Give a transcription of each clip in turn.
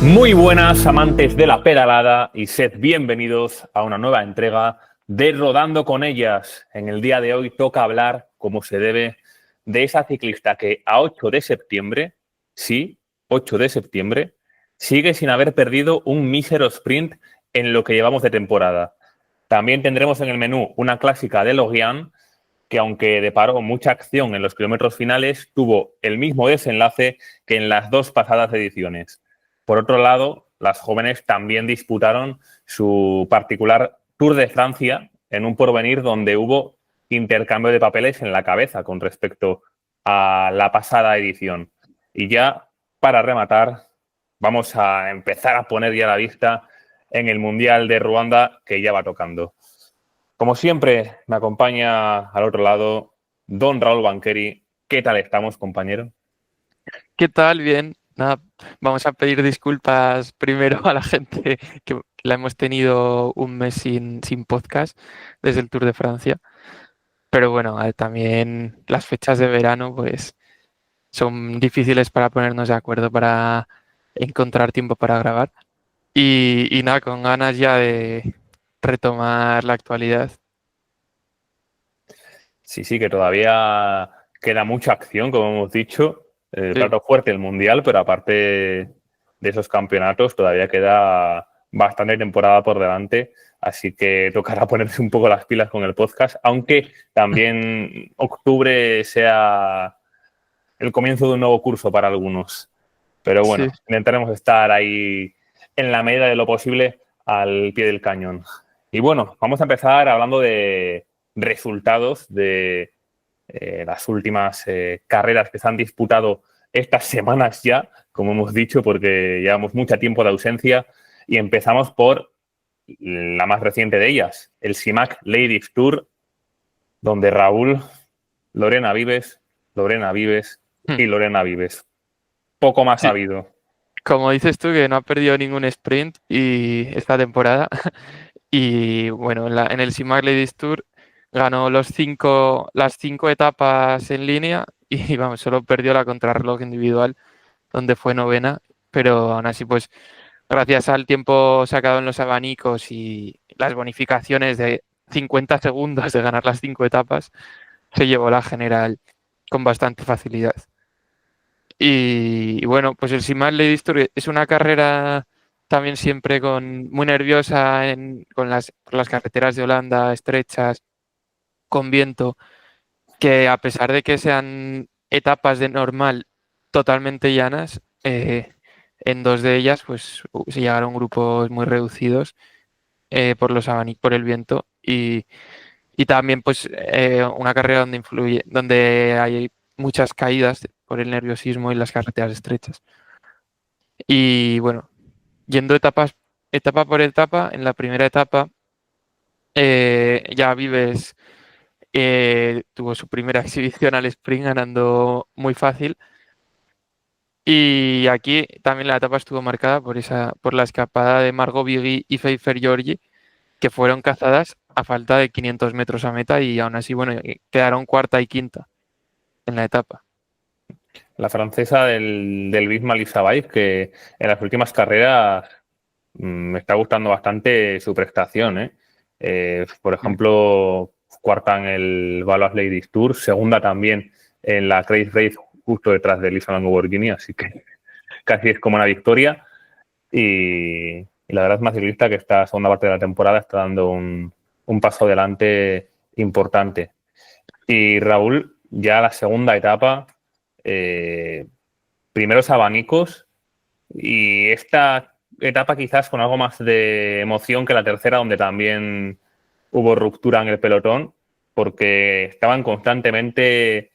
Muy buenas amantes de la pedalada y sed bienvenidos a una nueva entrega de Rodando con ellas. En el día de hoy toca hablar, como se debe, de esa ciclista que a 8 de septiembre, sí, 8 de septiembre, sigue sin haber perdido un mísero sprint en lo que llevamos de temporada. También tendremos en el menú una clásica de Loggian que, aunque deparó mucha acción en los kilómetros finales, tuvo el mismo desenlace que en las dos pasadas ediciones. Por otro lado, las jóvenes también disputaron su particular Tour de Francia en un porvenir donde hubo intercambio de papeles en la cabeza con respecto a la pasada edición. Y ya, para rematar, vamos a empezar a poner ya la vista en el Mundial de Ruanda que ya va tocando. Como siempre, me acompaña al otro lado don Raúl Banqueri. ¿Qué tal estamos, compañero? ¿Qué tal? Bien. Nada, vamos a pedir disculpas primero a la gente que la hemos tenido un mes sin podcast desde el Tour de Francia. Pero bueno, también las fechas de verano pues son difíciles para ponernos de acuerdo para encontrar tiempo para grabar. Y nada, con ganas ya de retomar la actualidad. Sí, que todavía queda mucha acción, como hemos dicho. El Sí. plato fuerte, el Mundial, pero aparte de esos campeonatos todavía queda bastante temporada por delante. Así que tocará ponerse un poco las pilas con el podcast, aunque también octubre sea el comienzo de un nuevo curso para algunos. Pero Sí. bueno, intentaremos estar ahí en la medida de lo posible al pie del cañón. Y bueno, vamos a empezar hablando de resultados de las últimas carreras que se han disputado estas semanas ya, como hemos dicho, porque llevamos mucho tiempo de ausencia. Y empezamos por la más reciente de ellas, el SIMAC Ladies Tour, donde Raúl, Lorena Vives Hmm. y Lorena Vives. Poco más ha Sí. habido. Como dices tú, que no ha perdido ningún sprint y esta temporada. Y bueno, en el CIMAC Ladies Tour ganó las cinco etapas en línea y vamos, solo perdió la contrarreloj individual, donde fue novena, pero aún así, pues gracias al tiempo sacado en los abanicos y las bonificaciones de 50 segundos de ganar las cinco etapas, se llevó la general con bastante facilidad. Y bueno, pues el CIMAC Ladies Tour es una carrera también siempre muy nerviosa por las carreteras de Holanda estrechas, con viento, que a pesar de que sean etapas de normal totalmente llanas, en dos de ellas pues se llegaron grupos muy reducidos por el viento y también pues una carrera donde hay muchas caídas por el nerviosismo y las carreteras estrechas. Y bueno, yendo etapa por etapa, en la primera etapa ya Vives tuvo su primera exhibición al sprint ganando muy fácil. Y aquí también la etapa estuvo marcada por la escapada de Margot Vigui y Pfeiffer Georgi, que fueron cazadas a falta de 500 metros a meta y aún así, bueno, quedaron cuarta y quinta en la etapa. La francesa del Bismarck Lissabais, que en las últimas carreras me está gustando bastante su prestación, ¿eh? Por ejemplo, cuarta en el Baloise Ladies Tour, segunda también en la Crazy Race, justo detrás de Lisa Lamborghini, así que casi es como una victoria. Y la verdad es más ciclista que esta segunda parte de la temporada está dando un paso adelante importante. Y Raúl, ya la segunda etapa, eh, primeros abanicos y esta etapa quizás con algo más de emoción que la tercera, donde también hubo ruptura en el pelotón, porque estaban constantemente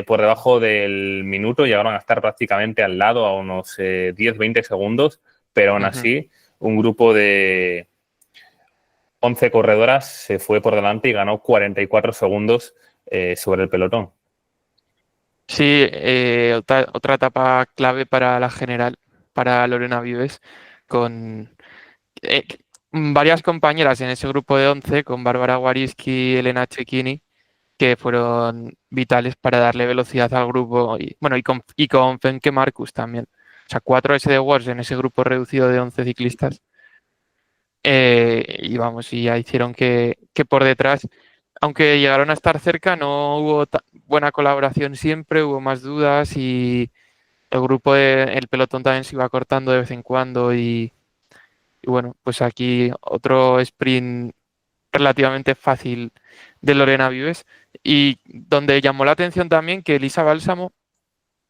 por debajo del minuto, llegaron a estar prácticamente al lado a unos 10-20 segundos, pero aún Ujú. así un grupo de 11 corredoras se fue por delante y ganó 44 segundos sobre el pelotón. Sí, otra etapa clave para la general, para Lorena Vives, con eh, varias compañeras en ese grupo de 11, con Bárbara Wariski y Elena Cecchini, que fueron vitales para darle velocidad al grupo, y bueno, y con Femke Marcus también. o sea, 4 SD Worlds en ese grupo reducido de 11 ciclistas. Y vamos, y ya hicieron que por detrás, aunque llegaron a estar cerca, no hubo buena colaboración siempre, hubo más dudas y el pelotón también se iba cortando de vez en cuando y bueno, pues aquí otro sprint relativamente fácil de Lorena Vives y donde llamó la atención también que Elisa Bálsamo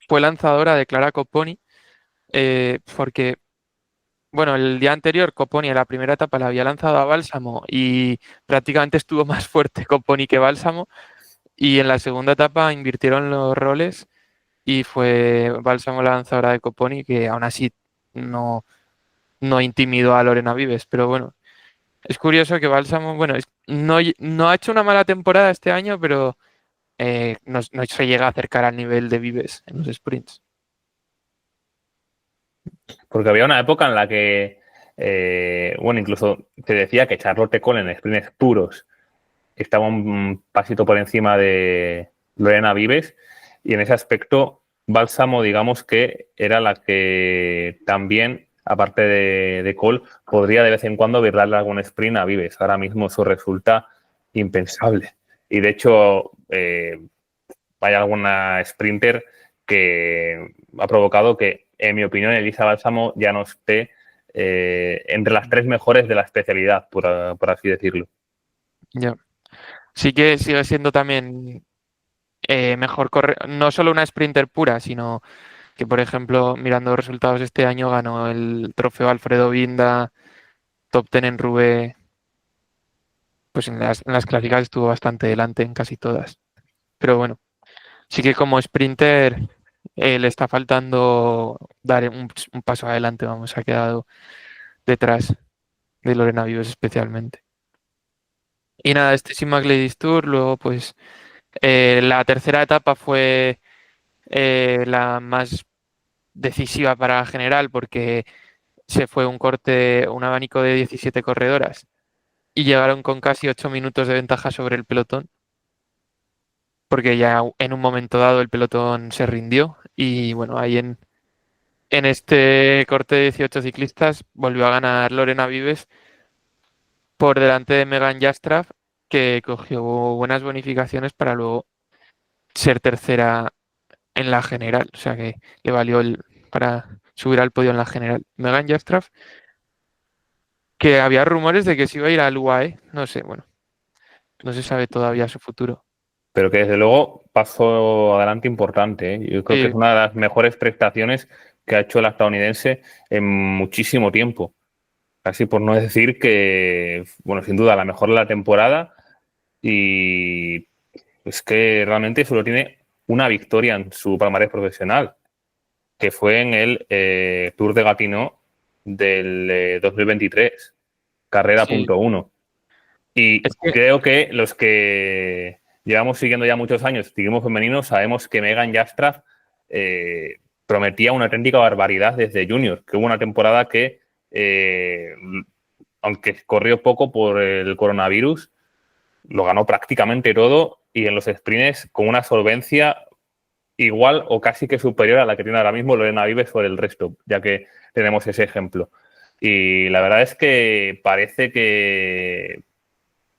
fue lanzadora de Clara Copponi, porque bueno, el día anterior Copponi en la primera etapa le había lanzado a Bálsamo y prácticamente estuvo más fuerte Copponi que Bálsamo y en la segunda etapa invirtieron los roles y fue Bálsamo la lanzadora de Copponi que aún así no, no intimidó a Lorena Vives, pero bueno, es curioso que Bálsamo, bueno, no ha hecho una mala temporada este año, pero no se llega a acercar al nivel de Vives en los sprints. Porque había una época en la que, bueno, incluso te decía que Charlotte Cole en sprints puros estaba un pasito por encima de Lorena Vives y en ese aspecto Bálsamo, digamos que era la que también, aparte de Cole, podría de vez en cuando virlarle algún sprint a Vives. Ahora mismo eso resulta impensable. Y de hecho, hay alguna sprinter que ha provocado que, en mi opinión, Elisa Bálsamo ya no esté entre las 3 mejores de la especialidad, por así decirlo. Ya. Sí que sigue siendo también mejor correr, no solo una sprinter pura, sino que, por ejemplo, mirando los resultados este año, ganó el trofeo Alfredo Binda, top 10 en Roubaix, pues en las clásicas estuvo bastante delante en casi todas. Pero bueno, sí que como sprinter le está faltando dar un paso adelante, vamos, ha quedado detrás de Lorena Vives especialmente. Y nada, este Sigma Ladies Tour, luego pues la tercera etapa fue la más decisiva para la general porque se fue un abanico de 17 corredoras y llegaron con casi 8 minutos de ventaja sobre el pelotón, porque ya en un momento dado el pelotón se rindió y bueno, ahí en este corte de 18 ciclistas volvió a ganar Lorena Vives por delante de Megan Jastrab, que cogió buenas bonificaciones para luego ser tercera en la general, o sea que le valió para subir al podio en la general. Megan Jastrab, que había rumores de que se iba a ir al UAE, no sé, bueno, no se sabe todavía su futuro. Pero que desde luego paso adelante importante, ¿eh? Yo creo que es Sí, una de las mejores prestaciones que ha hecho la estadounidense en muchísimo tiempo. Casi por no decir que, bueno, sin duda la mejor de la temporada y es que realmente solo tiene una victoria en su palmarés profesional, que fue en el Tour de Gatineau del 2023, carrera sí. punto uno. Y Es que creo que los que llevamos siguiendo ya muchos años ciclismo femenino sabemos que Megan Jastrab prometía una auténtica barbaridad desde junior, que hubo una temporada que, aunque corrió poco por el coronavirus, lo ganó prácticamente todo y en los sprints con una solvencia igual o casi que superior a la que tiene ahora mismo Lorena Vives por el resto, ya que tenemos ese ejemplo. Y la verdad es que parece que,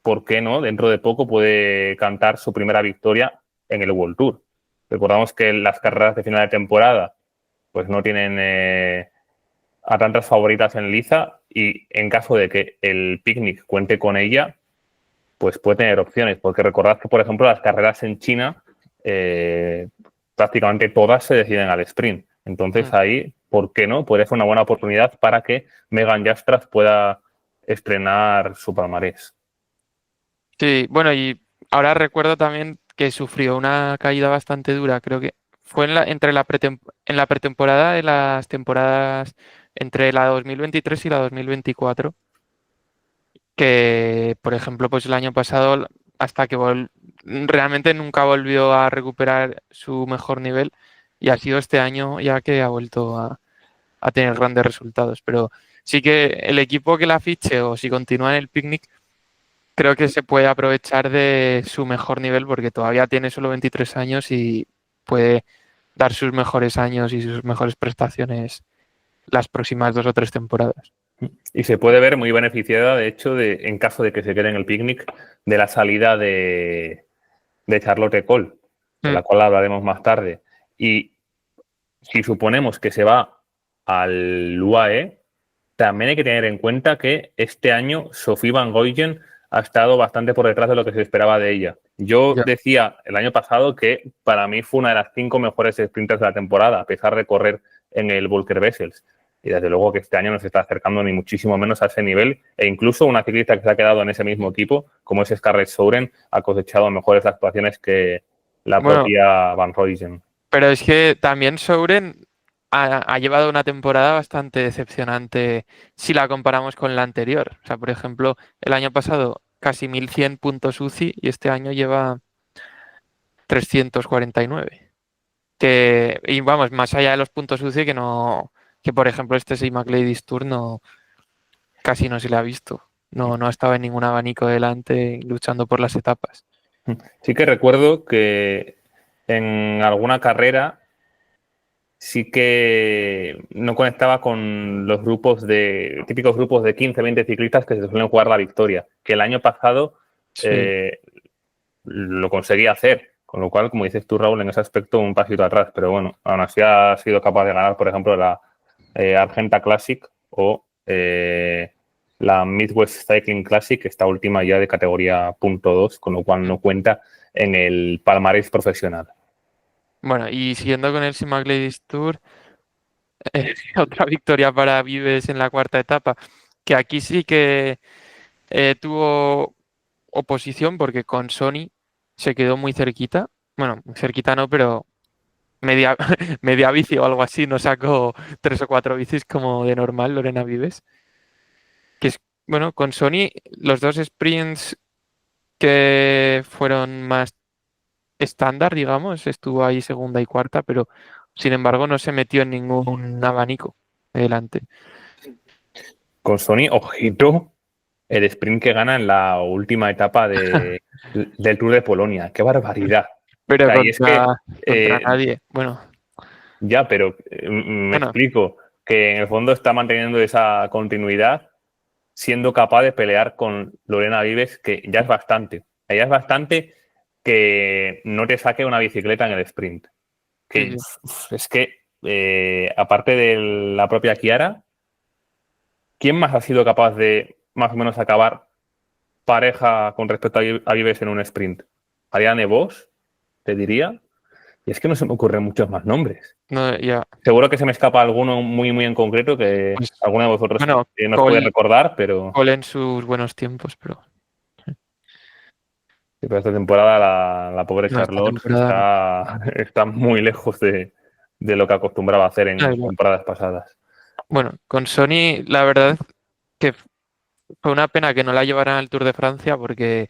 ¿por qué no? Dentro de poco puede cantar su primera victoria en el World Tour. Recordamos que las carreras de final de temporada pues no tienen a tantas favoritas en liza y en caso de que el Picnic cuente con ella, pues puede tener opciones, porque recordad que, por ejemplo, las carreras en China prácticamente todas se deciden al sprint. Entonces ahí, ¿por qué no? Puede ser una buena oportunidad para que Megan Jastrab pueda estrenar su palmarés. sí, bueno, y ahora recuerdo también que sufrió una caída bastante dura, creo que fue en la pretemporada de las temporadas entre la 2023 y la 2024, que por ejemplo, pues el año pasado hasta que realmente nunca volvió a recuperar su mejor nivel y ha sido este año ya que ha vuelto a tener grandes resultados, pero sí que el equipo que la fiche o si continúa en el Picnic creo que se puede aprovechar de su mejor nivel porque todavía tiene solo 23 años y puede dar sus mejores años y sus mejores prestaciones las próximas 2 o 3 temporadas. Y se puede ver muy beneficiada, de hecho, en caso de que se quede en el picnic, de la salida de Charlotte Cole, de la cual hablaremos más tarde. Y si suponemos que se va al UAE, también hay que tener en cuenta que este año Sophie Van Gooyen ha estado bastante por detrás de lo que se esperaba de ella. Yo decía el año pasado que para mí fue una de las 5 mejores sprinters de la temporada, a pesar de correr en el Volker Wessels. Y desde luego que este año no se está acercando ni muchísimo menos a ese nivel. E incluso una ciclista que se ha quedado en ese mismo equipo, como es Scarlett Souren, ha cosechado mejores actuaciones que la propia Van Gooyen. Pero es que también Souren ha llevado una temporada bastante decepcionante si la comparamos con la anterior. O sea, por ejemplo, el año pasado casi 1100 puntos UCI y este año lleva 349. Y vamos, más allá de los puntos UCI que por ejemplo este Seamak Ladies Tour casi no se le ha visto. No ha estado en ningún abanico delante luchando por las etapas. Sí que recuerdo que en alguna carrera sí que no conectaba con los típicos grupos de 15, 20 ciclistas que se suelen jugar la victoria, que el año pasado lo conseguía hacer, con lo cual, como dices tú, Raúl, en ese aspecto un pasito atrás, pero bueno, aún así ha sido capaz de ganar, por ejemplo, la Argenta Classic o la Midwest Cycling Classic, esta última ya de categoría .2, con lo cual no cuenta en el palmarés profesional. Bueno, y siguiendo con el Seamak Ladies Tour, otra victoria para Vives en la cuarta etapa, que aquí sí que tuvo oposición porque con Sony se quedó muy cerquita. Bueno, cerquita no, pero media, media bici o algo así. No sacó 3 o 4 bicis como de normal Lorena Vives. Que es, bueno, con Sony los 2 sprints que fueron más estándar, digamos, estuvo ahí segunda y cuarta, pero sin embargo no se metió en ningún abanico delante. Con Sony, ojito, el sprint que gana en la última etapa del Tour de Polonia. ¡Qué barbaridad! Pero O sea, y es que, contra nadie. Bueno, ya, pero me explico, que en el fondo está manteniendo esa continuidad, siendo capaz de pelear con Lorena Vives, que ya es bastante. Ya es bastante que no te saque una bicicleta en el sprint. Que es que, aparte de la propia Chiara, ¿quién más ha sido capaz de más o menos acabar pareja con respecto a Vives en un sprint? Ariane Vos, te diría. Y es que no se me ocurren muchos más nombres. no, ya. Seguro que se me escapa alguno muy, muy en concreto que Pues, alguno de vosotros bueno, nos puede recordar, pero... Cole en sus buenos tiempos, pero... Sí, pero esta temporada la pobre No, esta Charlotte temporada está muy lejos de lo que acostumbraba a hacer en no. temporadas pasadas. Bueno, con Sony la verdad que fue una pena que no la llevaran al Tour de Francia porque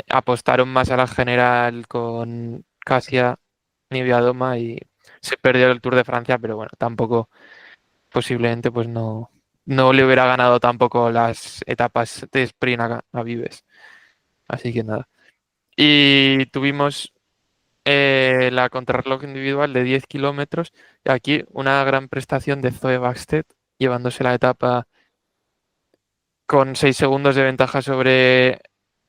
apostaron más a la general con Kasia Niewiadoma y se perdió el Tour de Francia, pero bueno, tampoco posiblemente pues no le hubiera ganado tampoco las etapas de sprint a Vives. Así que nada. Y tuvimos la contrarreloj individual de 10 kilómetros y aquí una gran prestación de Zoe Bäckstedt llevándose la etapa con 6 segundos de ventaja sobre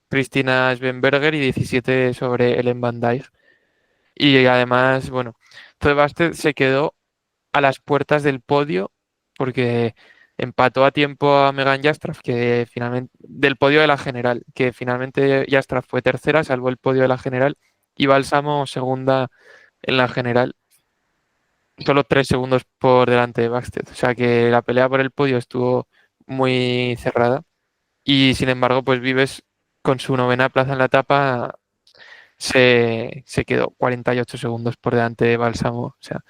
Christina Svenberger y 17 sobre Ellen Van Dijk. Y además, bueno, Zoe Bäckstedt se quedó a las puertas del podio porque empató a tiempo a Megan Jastraf, que finalmente, del podio de la general, que finalmente Jastraf fue tercera, salvó el podio de la general y Balsamo segunda en la general, solo 3 segundos por delante de Bäckstedt. O sea que la pelea por el podio estuvo muy cerrada y sin embargo, pues Vives con su novena plaza en la etapa se quedó 48 segundos por delante de Balsamo, o sea,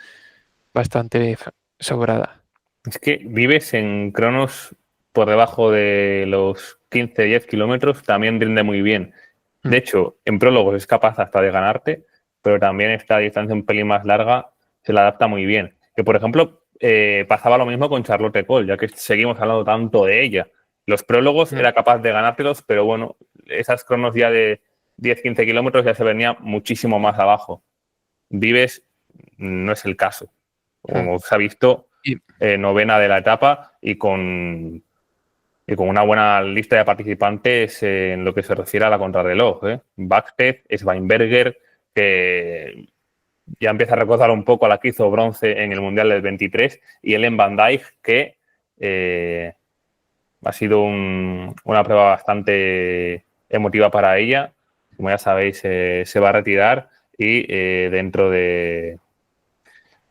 bastante sobrada. Es que Vives en cronos por debajo de los 15-10 kilómetros también rinde muy bien. De hecho, en prólogos es capaz hasta de ganarte, pero también esta distancia un pelín más larga se la adapta muy bien. Que, por ejemplo, pasaba lo mismo con Charlotte Cole, ya que seguimos hablando tanto de ella. Los prólogos era capaz de ganártelos, pero bueno, esas cronos ya de 10-15 kilómetros ya se venía muchísimo más abajo. Vives no es el caso. Como se ha visto, novena de la etapa y con una buena lista de participantes en lo que se refiere a la contrarreloj. Backstedt, Schweinberger, que ya empieza a recordar un poco a la que hizo bronce en el Mundial del 23, y Ellen Van Dijk, que ha sido una prueba bastante emotiva para ella. Como ya sabéis, se va a retirar y dentro de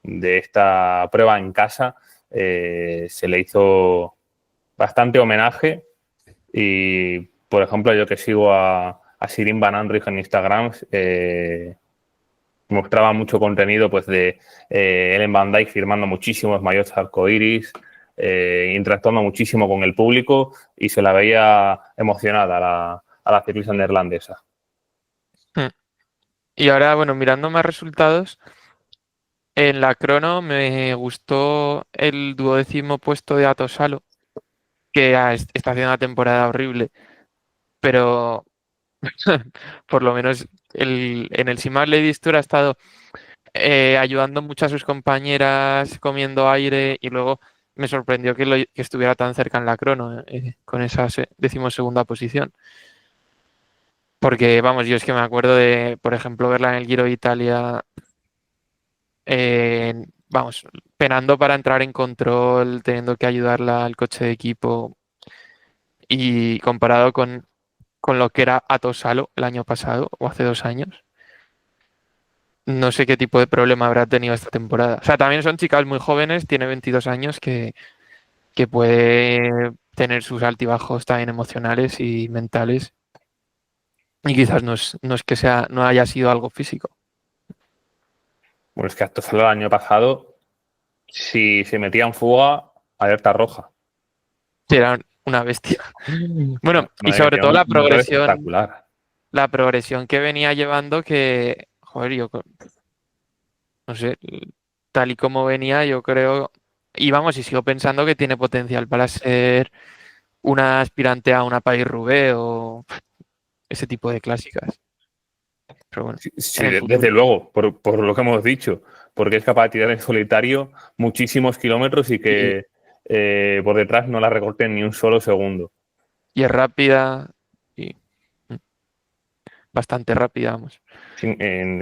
esta prueba en casa se le hizo bastante homenaje y, por ejemplo, yo que sigo a Shirin Van Andrich en Instagram, mostraba mucho contenido pues de Ellen Van Dijk firmando muchísimos maillots arcoiris, interactuando muchísimo con el público y se la veía emocionada a la ciclista neerlandesa. Y ahora, bueno, mirando más resultados, en la crono me gustó el 12º puesto de Ato Salo, que está haciendo una temporada horrible, pero por lo menos en el Simac Ladies Tour ha estado ayudando mucho a sus compañeras comiendo aire, y luego me sorprendió que estuviera tan cerca en la crono con esa 12ª posición. Porque, vamos, yo es que me acuerdo de, por ejemplo, verla en el Giro de Italia, vamos, penando para entrar en control, teniendo que ayudarla al coche de equipo, y comparado con lo que era Ato Salo el año pasado o hace 2 años, no sé qué tipo de problema habrá tenido esta temporada. O sea, también son chicas muy jóvenes, tiene 22 años, que puede tener sus altibajos también emocionales y mentales, y quizás no es que no haya sido algo físico. Bueno, es que hasta solo el año pasado, si se metía en fuga, alerta roja. Sí, era una bestia. Bueno, y sobre todo la progresión que venía llevando, que, joder, yo no sé, tal y como venía, yo creo, y vamos, y sigo pensando que tiene potencial para ser una aspirante a una Paris-Roubaix o ese tipo de clásicas. Pero bueno, sí, desde luego, por lo que hemos dicho, porque es capaz de tirar en solitario muchísimos kilómetros y que por detrás no la recorten ni un solo segundo. Y es rápida, y bastante rápida, vamos.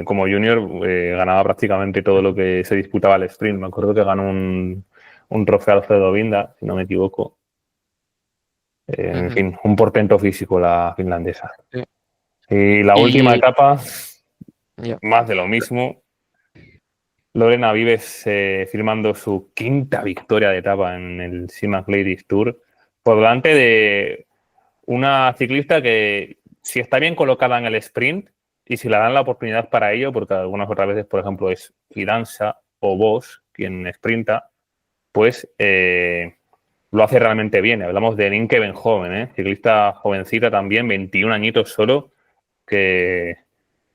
Como junior ganaba prácticamente todo lo que se disputaba al sprint. Me acuerdo que ganó un trofeo Alfredo Vinda, si no me equivoco. En fin, un portento físico la finlandesa. Sí. Y la última etapa, más de lo mismo. Lorena Vives firmando su 5ª victoria de etapa en el Simac Ladies Tour, por delante de una ciclista que, si está bien colocada en el sprint y si le dan la oportunidad para ello, porque algunas otras veces, por ejemplo, es Fidanza o Bosch quien sprinta, pues lo hace realmente bien. Hablamos de Nienke Benhoven, ciclista jovencita también, 21 añitos solo, que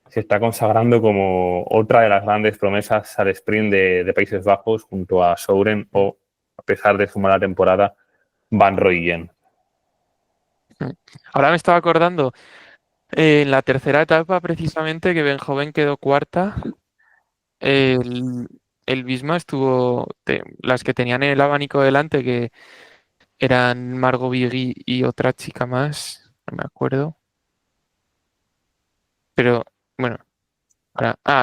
se está consagrando como otra de las grandes promesas al sprint de Países Bajos, junto a Souren o, a pesar de su mala temporada, Van Rooyen. Ahora me estaba acordando, en la tercera etapa precisamente, que Benhoven quedó cuarta, el Visma estuvo, las que tenían el abanico delante, que eran Margot Vigui y otra chica más, no me acuerdo. Pero bueno,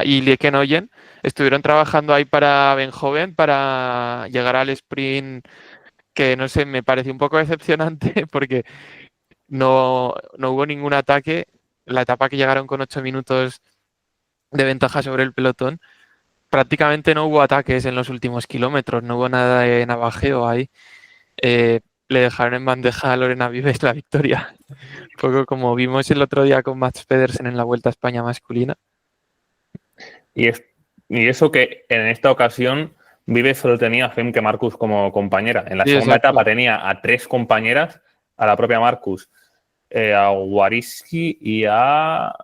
y Lieke Noyen estuvieron trabajando ahí para Benhoven para llegar al sprint, que no sé, me pareció un poco decepcionante porque no hubo ningún ataque. La etapa que llegaron con 8 minutos de ventaja sobre el pelotón, prácticamente no hubo ataques en los últimos kilómetros, no hubo nada de navajeo ahí. Le dejaron en bandeja a Lorena Vives la victoria. Un poco como vimos el otro día con Mats Pedersen en la Vuelta a España masculina. Y eso que en esta ocasión Vives solo tenía a Femke Marcus como compañera. En la segunda etapa tenía a 3 compañeras, a la propia Marcus, a Wariski y a...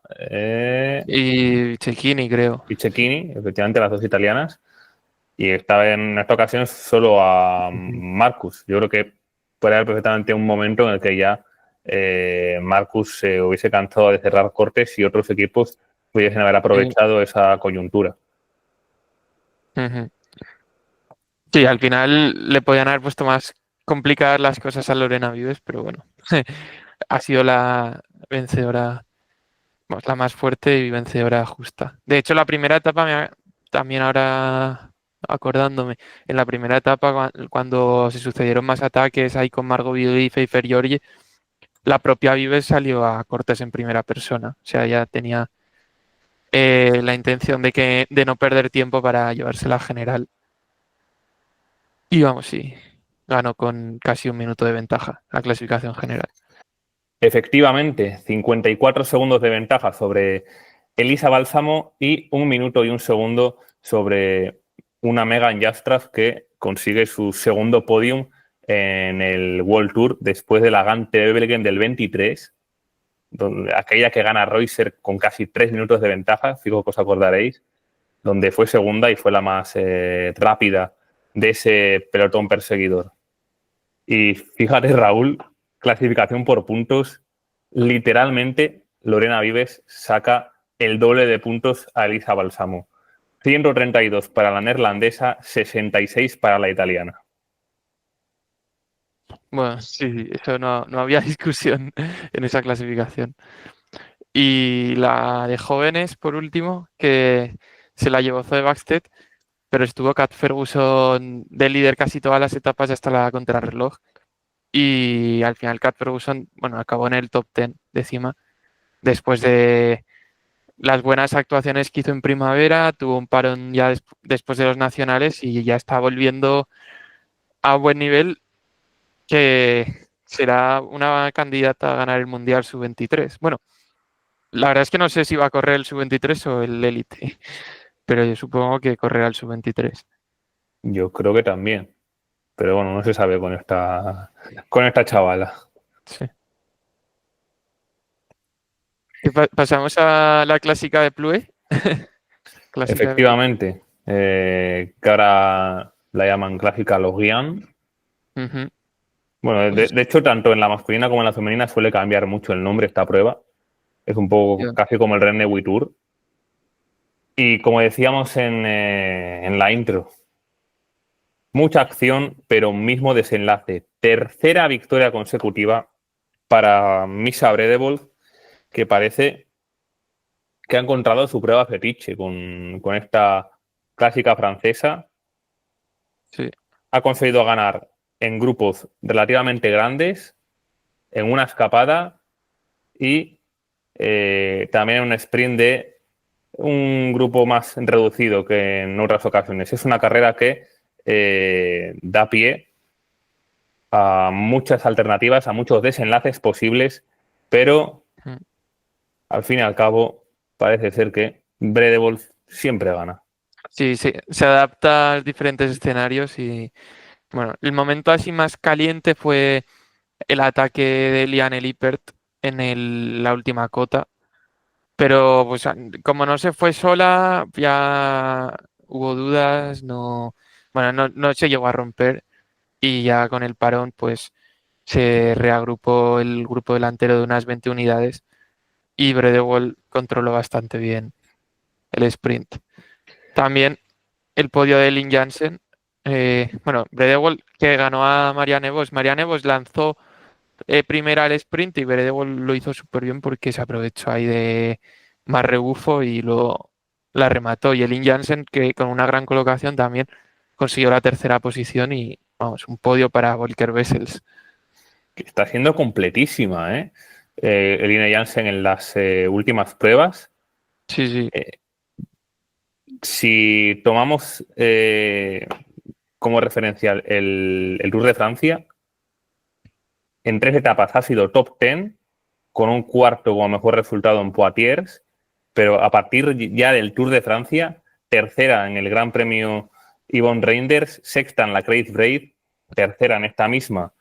y Cecchini, creo. Y Cecchini, efectivamente, las 2 italianas. Y en esta ocasión solo a Marcus. Yo creo que puede haber perfectamente un momento en el que ya Marcus se hubiese cansado de cerrar cortes y otros equipos pudiesen haber aprovechado esa coyuntura. Sí, Sí, al final le podían haber puesto más complicadas las cosas a Lorena Vives, pero bueno, ha sido la vencedora, vamos, la más fuerte y vencedora justa. De hecho, la primera etapa, también ahora acordándome, en la primera etapa, cuando se sucedieron más ataques ahí con Margot Vigué y Pfeiffer Giorgi, la propia Vives salió a cortes en primera persona. O sea, ya tenía la intención de no perder tiempo para llevarse la general. Y vamos, sí, ganó con casi un minuto de ventaja la clasificación general. Efectivamente, 54 segundos de ventaja sobre Elisa Bálsamo y 1 minuto y 1 segundo sobre una Megan Jastrab que consigue su segundo podium en el World Tour después de la Gante Wevelgem del 23, aquella que gana Reuser con casi 3 minutos de ventaja, fijo que os acordaréis, donde fue segunda y fue la más rápida de ese pelotón perseguidor. Y fíjate, Raúl, clasificación por puntos, literalmente Lorena Vives saca el doble de puntos a Elisa Balsamo. 132 para la neerlandesa, 66 para la italiana. Bueno, sí, eso no había discusión en esa clasificación. Y la de jóvenes, por último, que se la llevó Zoe Bäckstedt, pero estuvo Kat Ferguson de líder casi todas las etapas hasta la contrarreloj. Y al final Kat Ferguson, bueno, acabó en el top 10, décima, después de las buenas actuaciones que hizo en primavera, tuvo un parón ya después de los nacionales y ya está volviendo a buen nivel, que será una candidata a ganar el Mundial Sub-23. Bueno, la verdad es que no sé si va a correr el Sub-23 o el Elite, pero yo supongo que correrá el Sub-23. Yo creo que también, pero bueno, no se sabe con esta chavala. Sí. Y pasamos a la clásica de Plue. Efectivamente, que ahora la llaman clásica Lorient. Uh-huh. Bueno, Pues de hecho, tanto en la masculina como en la femenina suele cambiar mucho el nombre esta prueba. Es un poco casi como el Rennes Wii Tour. Y como decíamos en la intro, mucha acción, pero mismo desenlace. Tercera victoria consecutiva para Mischa Bredebold, que parece que ha encontrado su prueba fetiche con esta clásica francesa. sí. Ha conseguido ganar en grupos relativamente grandes, en una escapada y también en un sprint de un grupo más reducido que en otras ocasiones. Es una carrera que da pie a muchas alternativas, a muchos desenlaces posibles, pero al fin y al cabo parece ser que Bredebold siempre gana. Sí, se adapta a los diferentes escenarios y bueno, el momento así más caliente fue el ataque de Liane Lippert en la última cota, pero pues como no se fue sola, ya hubo dudas, bueno, no se llegó a romper y ya con el parón pues se reagrupó el grupo delantero de unas 20 unidades y Bredewald controló bastante bien el sprint. También el podio de Lynn Jansen. Bueno, Bredewald que ganó a Marianne Vos. Marianne Vos lanzó primera el sprint y Bredewald lo hizo súper bien porque se aprovechó ahí de más rebufo y luego la remató. Y el Lynn Jansen que con una gran colocación también consiguió la tercera posición y vamos, un podio para Volker Wessels. Que está siendo completísima, ¿eh? Eline Jansen en las últimas pruebas. Sí, sí. Si tomamos como referencial el Tour de Francia, en 3 etapas ha sido top 10, con un cuarto como mejor resultado en Poitiers, pero a partir ya del Tour de Francia, tercera en el Gran Premio Yvonne Reinders, sexta en la Credit Brave, tercera en esta misma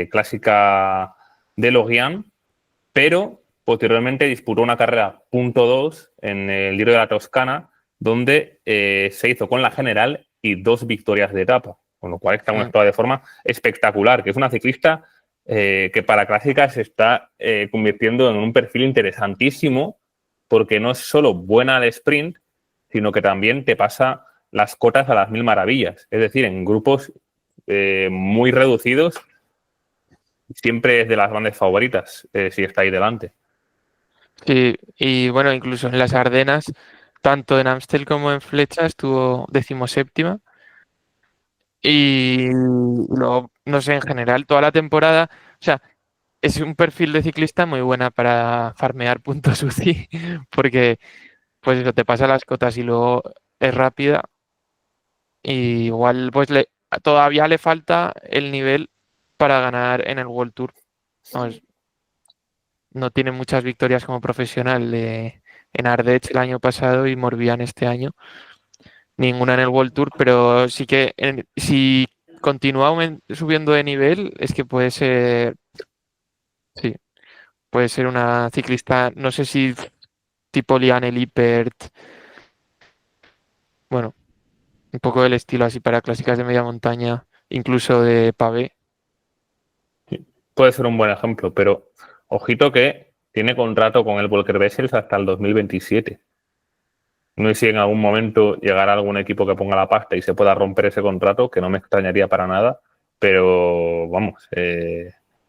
clásica de Lorient, pero posteriormente disputó una carrera punto 2 en el Giro de la Toscana, donde se hizo con la general y 2 victorias de etapa, con lo cual está en una estado de forma espectacular, que es una ciclista que para clásica se está convirtiendo en un perfil interesantísimo, porque no es solo buena al sprint, sino que también te pasa las cotas a las mil maravillas. Es decir, en grupos muy reducidos, siempre es de las grandes favoritas, si está ahí delante. Sí, y bueno, incluso en las Ardenas, tanto en Amstel como en Flecha, estuvo 17ª. Y luego, no sé, en general, toda la temporada, o sea, es un perfil de ciclista muy buena para farmear puntos UCI, porque pues eso, te pasa las cotas y luego es rápida. Y igual, pues todavía le falta el nivel para ganar en el World Tour. Vamos, no tiene muchas victorias como profesional en Ardèche el año pasado y Morbihan este año. Ninguna en el World Tour, pero sí que si continúa subiendo de nivel, es que puede ser, sí, puede ser una ciclista, no sé si tipo Liane Lippert, bueno, un poco del estilo así para clásicas de media montaña, incluso de pavé. Puede ser un buen ejemplo, pero ojito que tiene contrato con el Volker Wessels hasta el 2027. No sé si en algún momento llegará algún equipo que ponga la pasta y se pueda romper ese contrato, que no me extrañaría para nada, pero vamos,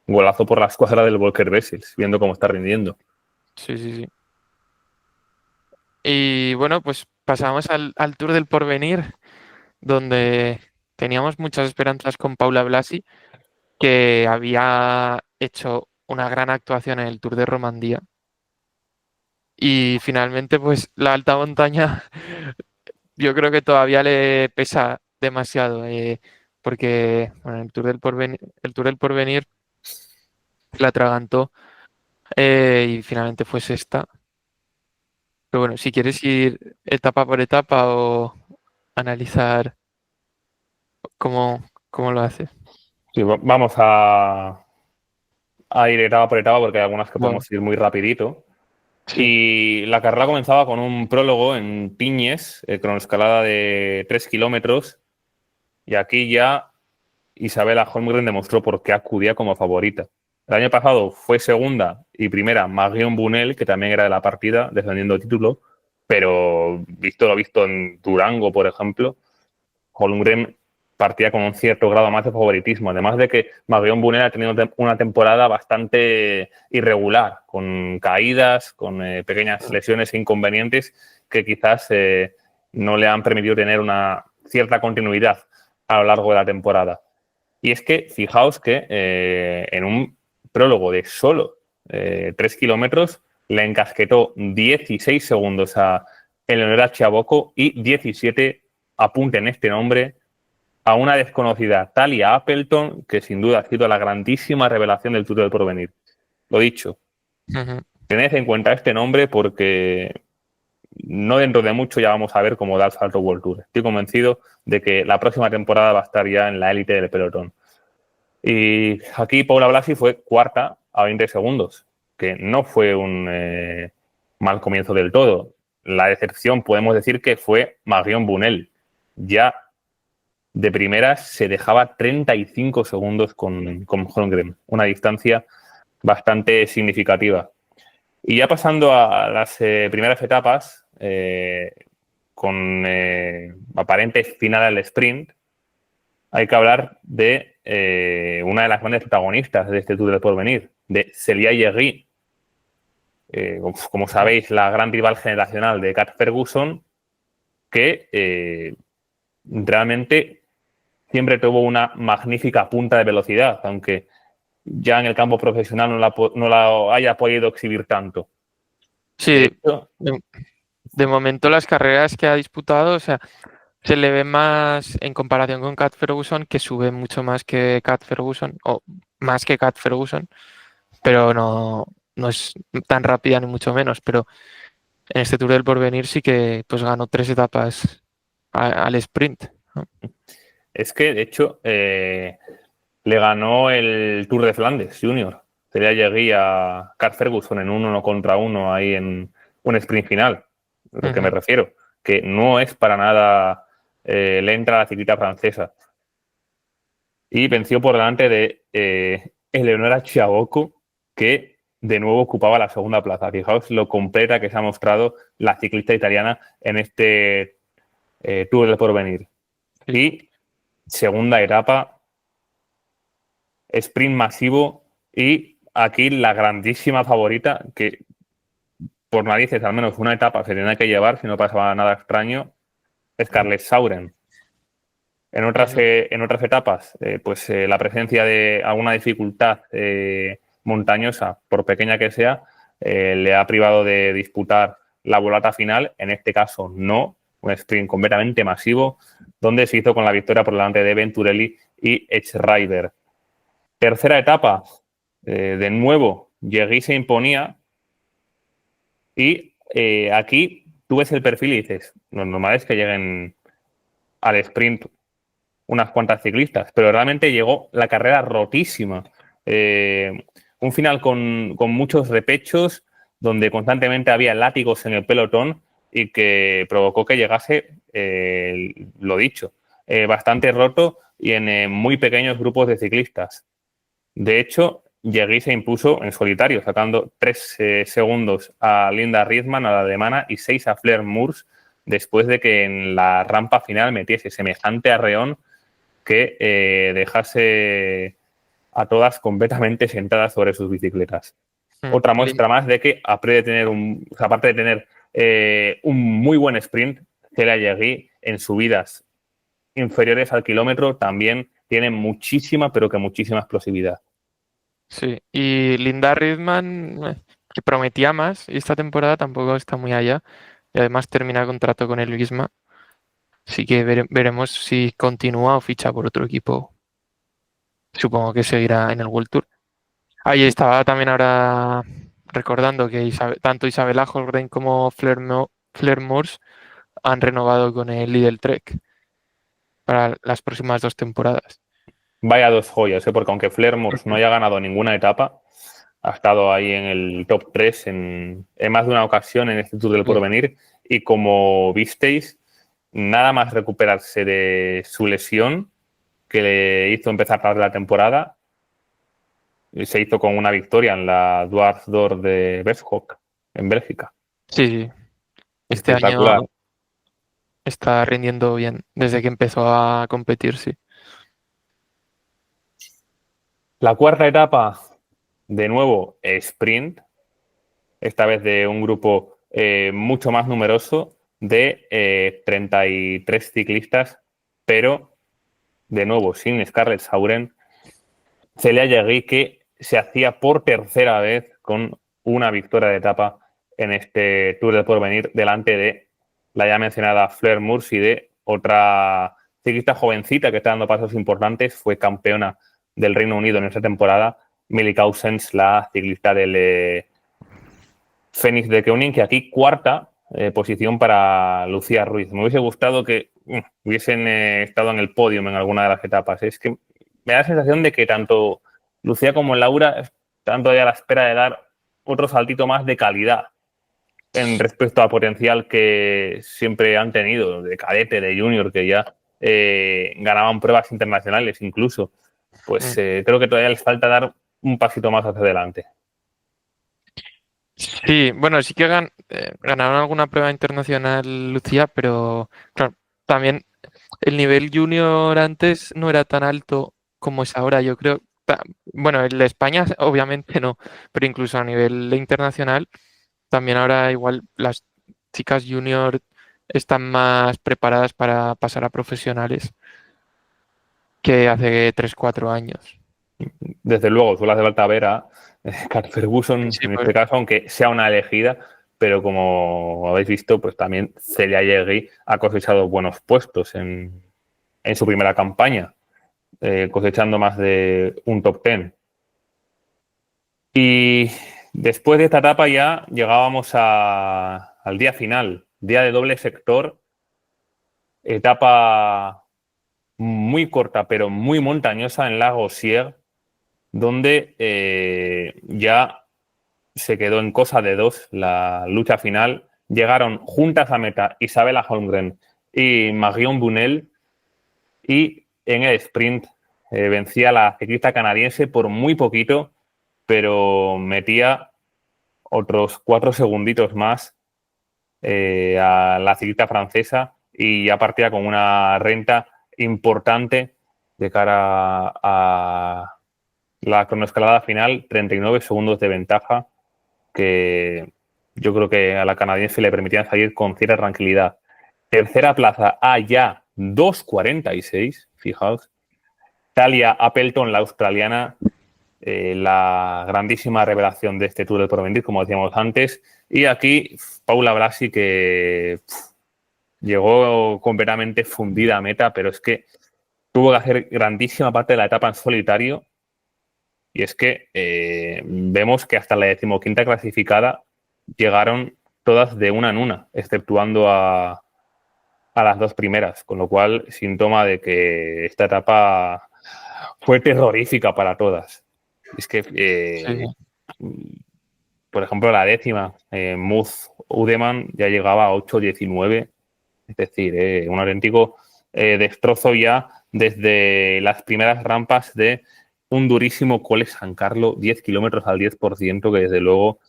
golazo por la escuadra del Volker Wessels, viendo cómo está rindiendo. Sí, sí, sí. Y bueno, pues pasamos al Tour del Porvenir, donde teníamos muchas esperanzas con Paula Blasi, que había hecho una gran actuación en el Tour de Romandía. Y finalmente, pues la alta montaña yo creo que todavía le pesa demasiado, porque bueno, el Tour del Porvenir la atragantó y finalmente fue sexta. Pero bueno, si quieres ir etapa por etapa o analizar cómo lo haces. Sí, vamos a ir etapa por etapa porque hay algunas que Bueno, podemos ir muy rapidito. sí. Y la carrera comenzaba con un prólogo en Piñes, cronoescalada de 3 kilómetros. Y aquí ya Isabella Holmgren demostró por qué acudía como favorita. El año pasado fue segunda y primera Marion Bunel, que también era de la partida, defendiendo el título. Pero visto lo visto en Durango, por ejemplo, Holmgren partía con un cierto grado más de favoritismo. Además de que Marion Bunel ha tenido una temporada bastante irregular, con caídas, con pequeñas lesiones e inconvenientes que quizás no le han permitido tener una cierta continuidad a lo largo de la temporada. Y es que, fijaos que en un prólogo de solo 3 kilómetros le encasquetó 16 segundos a Eleonora Chaboco y 17, apunten este nombre, a una desconocida Talia Appleton, que sin duda ha sido la grandísima revelación del Tour del Porvenir. Lo dicho, Ujú. tened en cuenta este nombre porque no dentro de mucho ya vamos a ver cómo da el salto World Tour. Estoy convencido de que la próxima temporada va a estar ya en la élite del pelotón. Y aquí Paula Blasi fue cuarta a 20 segundos, que no fue un mal comienzo del todo. La decepción podemos decir que fue Marion Bunel. Ya de primeras se dejaba 35 segundos con Holmgren, una distancia bastante significativa. Y ya pasando a las primeras etapas, con aparente final al sprint, hay que hablar de una de las grandes protagonistas de este Tour del Porvenir, de Celia Yerry. Como sabéis, la gran rival generacional de Cat Ferguson, que realmente siempre tuvo una magnífica punta de velocidad, aunque ya en el campo profesional no la haya podido exhibir tanto. De Sí, hecho, de momento las carreras que ha disputado, o sea, se le ve más en comparación con Cat Ferguson, que sube mucho más que Cat Ferguson, o más que Cat Ferguson, pero no es tan rápida ni mucho menos. Pero en este Tour del Porvenir sí que pues ganó 3 etapas al sprint, ¿no? es que, de hecho, le ganó el Tour de Flandes Junior. Sería llegué a Cat Ferguson en un 1 contra 1 ahí en un sprint final. A lo que me Ujú. refiero. Que no es para nada lenta la ciclista francesa. Y venció por delante de Eleonora Chaboco, que de nuevo ocupaba la segunda plaza. Fijaos lo completa que se ha mostrado la ciclista italiana en este Tour del Porvenir. Sí. Y segunda etapa, sprint masivo, y aquí la grandísima favorita, que por narices al menos una etapa se tenía que llevar si no pasaba nada extraño, Scarlett Sauren. En otras etapas, pues la presencia de alguna dificultad montañosa, por pequeña que sea, le ha privado de disputar la volata final. En este caso, no. Un sprint completamente masivo, donde se hizo con la victoria por delante de Venturelli y Edge-Rider. Tercera etapa, de nuevo, Yegui se imponía. Y aquí tú ves el perfil y dices, lo normal es que lleguen al sprint unas cuantas ciclistas, pero realmente llegó la carrera rotísima. Un final con muchos repechos, donde constantemente había látigos en el pelotón y que provocó que llegase, lo dicho, bastante roto y en muy pequeños grupos de ciclistas. De hecho, Yegui se impuso en solitario, sacando 3 segundos a Linda Riedman, a la alemana, y 6 a Fleur Moors, después de que en la rampa final metiese semejante arreón que dejase a todas completamente sentadas sobre sus bicicletas. Otra muestra más de que, aparte de tener un muy buen sprint, Celia Yegui en subidas inferiores al kilómetro también tiene muchísima, pero que muchísima explosividad. Sí, y Linda Riedman, que prometía más, y esta temporada tampoco está muy allá, y además termina contrato con el Visma, así que veremos si continúa o ficha por otro equipo. Supongo que seguirá en el World Tour. Ahí estaba también ahora recordando que tanto Isabella Holgren como Fleur Moors han renovado con el Lidl Trek para las próximas 2 temporadas. Vaya dos joyas, porque aunque Fleur Moors no haya ganado ninguna etapa, ha estado ahí en el top 3 en más de una ocasión en este Tour del Porvenir, y como visteis, nada más recuperarse de su lesión que le hizo empezar tarde la temporada, se hizo con una victoria en la Dwarf Door de Berghoek, en Bélgica. Sí, este año Espectacular. está rindiendo bien desde que empezó a competir, sí. La cuarta etapa, de nuevo, sprint, esta vez de un grupo mucho más numeroso de 33 ciclistas, pero de nuevo sin Scarlett Sauren. Celia Yegui, que se hacía por tercera vez con una victoria de etapa en este Tour del Porvenir, delante de la ya mencionada Fleur Moors y de otra ciclista jovencita que está dando pasos importantes. Fue campeona del Reino Unido en esta temporada, Millie Cousins, la ciclista del Fénix de Keuning, que aquí cuarta posición para Lucía Ruiz. Me hubiese gustado que hubiesen estado en el podio en alguna de las etapas. Es que me da la sensación de que tanto Lucía como Laura están todavía a la espera de dar otro saltito más de calidad en respecto al potencial que siempre han tenido, de cadete, de junior, que ya ganaban pruebas internacionales incluso. Pues creo que todavía les falta dar un pasito más hacia adelante. Sí, bueno, sí que ganaron alguna prueba internacional Lucía, pero claro, también el nivel junior antes no era tan alto como es ahora, yo creo. Bueno, el de España obviamente no, pero incluso a nivel internacional, también ahora igual las chicas junior están más preparadas para pasar a profesionales que hace 3 4 años. Desde luego, solo hace falta ver a Kat Ferguson, Sí, en pues, este caso, aunque sea una elegida, pero como habéis visto, pues también Celia Yegui ha cosechado buenos puestos en su primera campaña, cosechando más de un top 10. Y después de esta etapa ya llegábamos al día final, día de doble sector, etapa muy corta pero muy montañosa en Lago Sieg, donde ya se quedó en cosa de dos la lucha final. Llegaron juntas a meta Isabella Holmgren y Marion Bunel, y en el sprint vencía a la ciclista canadiense por muy poquito, pero metía otros 4 segunditos más a la ciclista francesa, y ya partía con una renta importante de cara a la cronoescalada final, 39 segundos de ventaja, que yo creo que a la canadiense le permitían salir con cierta tranquilidad. Tercera plaza a ya 2.46, fijaos. Talia Appleton, la australiana, la grandísima revelación de este Tour del Porvenir, como decíamos antes. Y aquí Paula Blasi, que llegó completamente fundida a meta, pero es que tuvo que hacer grandísima parte de la etapa en solitario. Y es que vemos que hasta la 15ª clasificada llegaron todas de una en una, exceptuando a las dos primeras, con lo cual síntoma de que esta etapa fue terrorífica para todas. Es que, por ejemplo, la 10ª, Muz Udeman ya llegaba a 8.19, es decir, un auténtico destrozo ya desde las primeras rampas de un durísimo Cole San Carlo, 10 kilómetros al 10%, que desde luego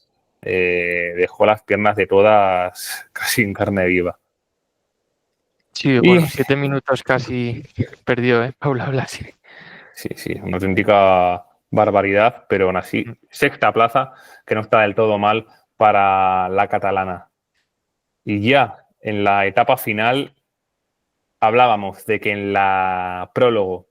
dejó las piernas de todas casi en carne viva. Sí, bueno, 7 minutos casi perdió, Paula Blasi. Sí, una auténtica barbaridad, pero aún así, sexta plaza, que no está del todo mal para la catalana. Y ya en la etapa final hablábamos de que en la prólogo,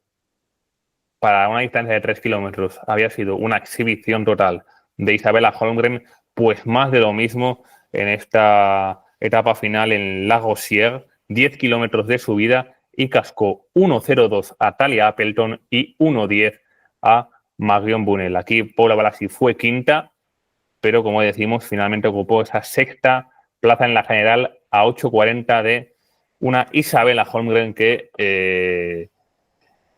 para una distancia de 3 kilómetros, había sido una exhibición total de Isabella Holmgren, pues más de lo mismo en esta etapa final en Lagosière, 10 kilómetros de subida y cascó 1.02 a Talia Appleton y 1.10 a Marion Bunel. Aquí Paula Blasi fue quinta, pero como decimos, finalmente ocupó esa sexta plaza en la general a 8.40 de una Isabella Holmgren que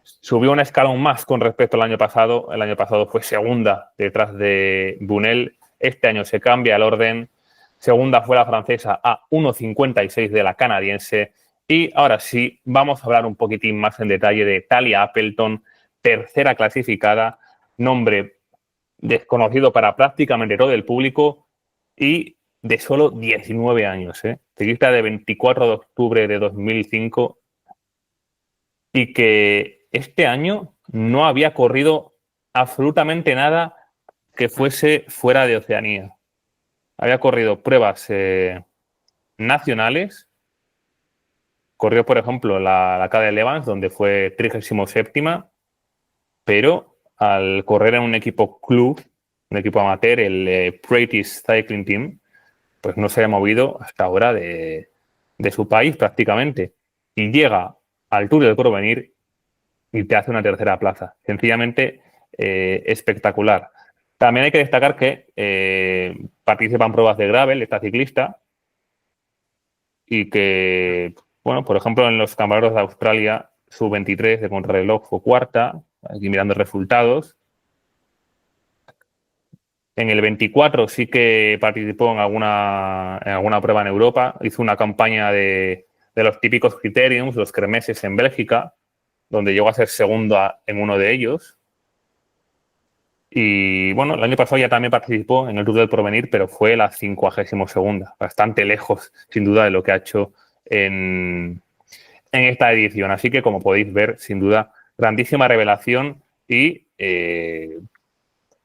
subió un escalón más con respecto al año pasado. El año pasado fue segunda detrás de Bunel. Este año se cambia el orden. Segunda fue la francesa a 1.56 de la canadiense. Y ahora sí, vamos a hablar un poquitín más en detalle de Talia Appleton, tercera clasificada, nombre desconocido para prácticamente todo el público y de solo 19 años. Ciclista de 24 de octubre de 2005 y que este año no había corrido absolutamente nada que fuese fuera de Oceanía. Había corrido pruebas nacionales. Corrió, por ejemplo, la Cade Levans, donde fue 37ª, pero al correr en un equipo club, un equipo amateur, el British Cycling Team, pues no se había movido hasta ahora de su país prácticamente. Y llega al Tour del Porvenir y te hace una tercera plaza. Sencillamente espectacular. También hay que destacar que participa en pruebas de gravel esta ciclista y que, bueno, por ejemplo, en los campeonatos de Australia, sub-23 de contrarreloj fue cuarta, aquí mirando resultados. En el 24 sí que participó en alguna prueba en Europa. Hizo una campaña de los típicos criteriums, los cremeses en Bélgica, donde llegó a ser segunda en uno de ellos. Y bueno, el año pasado ya también participó en el Tour del Porvenir, pero fue la 52ª, bastante lejos, sin duda, de lo que ha hecho en esta edición. Así que, como podéis ver, sin duda, grandísima revelación y,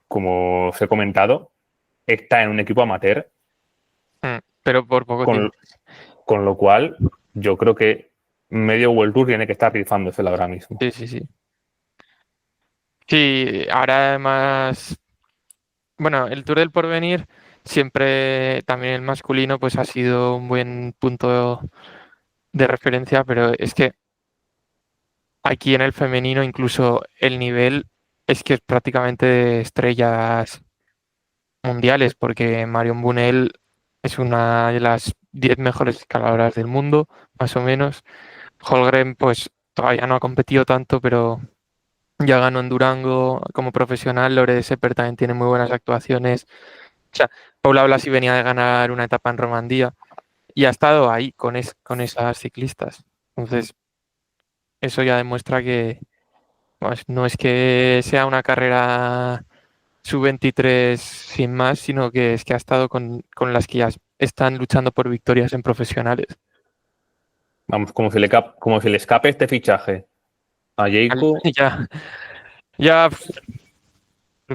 como os he comentado, está en un equipo amateur. Pero por poco tiempo. Con lo cual, yo creo que medio World Tour tiene que estar rifándosela ahora mismo. Sí. Sí, ahora además, bueno, el Tour del Porvenir siempre, también el masculino, pues ha sido un buen punto de referencia, pero es que aquí en el femenino incluso el nivel es que es prácticamente de estrellas mundiales, porque Marion Bunel es una de las 10 mejores escaladoras del mundo, más o menos. Holgren, pues todavía no ha competido tanto, pero ya ganó en Durango como profesional. Lore Sepper también tiene muy buenas actuaciones. O sea, Paula Blasi venía de ganar una etapa en Romandía y ha estado ahí con esas ciclistas. Entonces, eso ya demuestra que pues, no es que sea una carrera sub-23 sin más, sino que es que ha estado con las que ya están luchando por victorias en profesionales. Vamos, como se le escape este fichaje a Jayco. Ya, ya,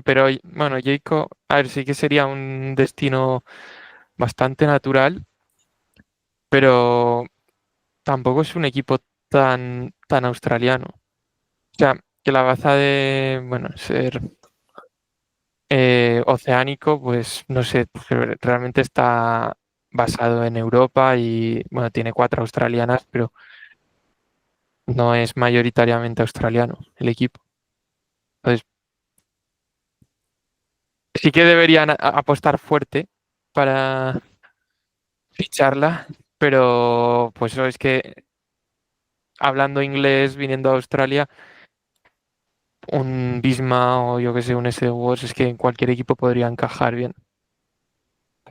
pero bueno, Jayco, a ver, sí que sería un destino bastante natural, pero tampoco es un equipo tan australiano. O sea, que la baza de, bueno, ser oceánico, pues no sé, porque realmente está basado en Europa y, bueno, tiene 4 australianas, pero no es mayoritariamente australiano el equipo. Entonces, sí que deberían apostar fuerte para ficharla, pero pues eso es que hablando inglés, viniendo a Australia, un Bisma o yo que sé, un SD Works, es que en cualquier equipo podría encajar bien.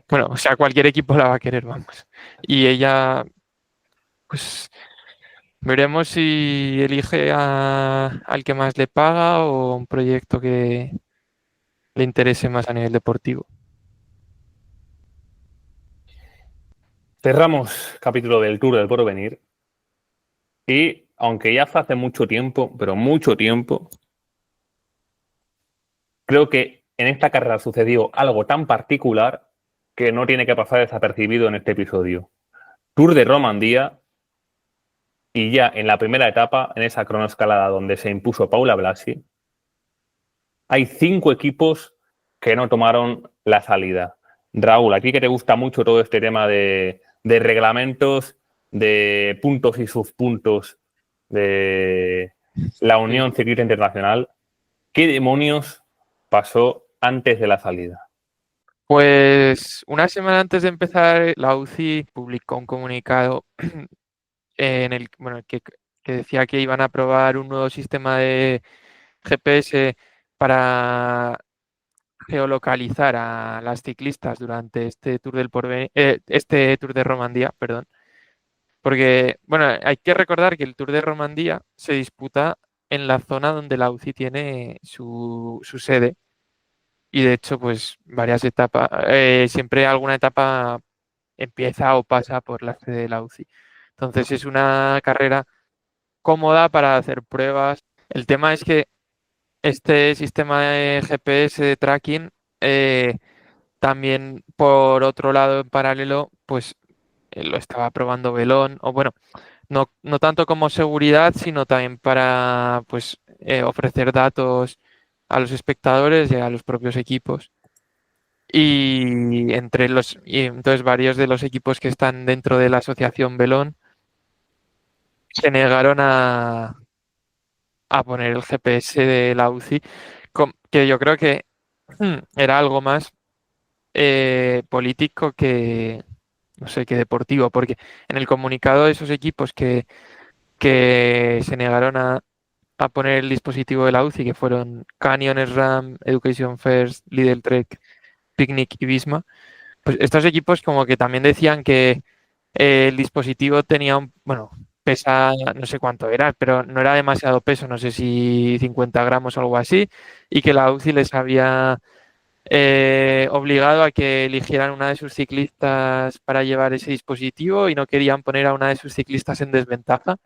Bueno, o sea, cualquier equipo la va a querer, vamos. Y ella, pues veremos si elige al que más le paga o un proyecto que le interese más a nivel deportivo. Cerramos capítulo del Tour del Porvenir. Y aunque ya fue hace mucho tiempo, pero mucho tiempo, creo que en esta carrera sucedió algo tan particular que no tiene que pasar desapercibido en este episodio. Tour de Romandía, y ya en la primera etapa, en esa cronoescalada donde se impuso Paula Blasi, hay 5 equipos que no tomaron la salida. Raúl, a ti que te gusta mucho todo este tema de reglamentos, de puntos y subpuntos de la Sí. Unión Ciclista Internacional, ¿qué demonios pasó antes de la salida? Pues una semana antes de empezar, la UCI publicó un comunicado en el bueno, que decía que iban a probar un nuevo sistema de GPS para geolocalizar a las ciclistas durante este Tour este Tour de Romandía, perdón. Porque, bueno, hay que recordar que el Tour de Romandía se disputa en la zona donde la UCI tiene su sede. Y de hecho, pues varias etapas, siempre alguna etapa empieza o pasa por la sede de la UCI. Entonces es una carrera cómoda para hacer pruebas. El tema es que este sistema de GPS de tracking también, por otro lado, en paralelo, pues lo estaba probando Velón, o bueno, no tanto como seguridad, sino también para pues ofrecer datos a los espectadores y a los propios equipos. Y entonces varios de los equipos que están dentro de la asociación Velón se negaron a poner el GPS de la UCI, que yo creo que era algo más político que, no sé, que deportivo, porque en el comunicado de esos equipos que se negaron a poner el dispositivo de la UCI, que fueron Canyon, SRAM, Education First, Lidl Trek, Picnic y Visma, pues estos equipos como que también decían que el dispositivo tenía bueno, pesa, no sé cuánto era, pero no era demasiado peso, no sé si 50 gramos o algo así, y que la UCI les había obligado a que eligieran una de sus ciclistas para llevar ese dispositivo y no querían poner a una de sus ciclistas en desventaja.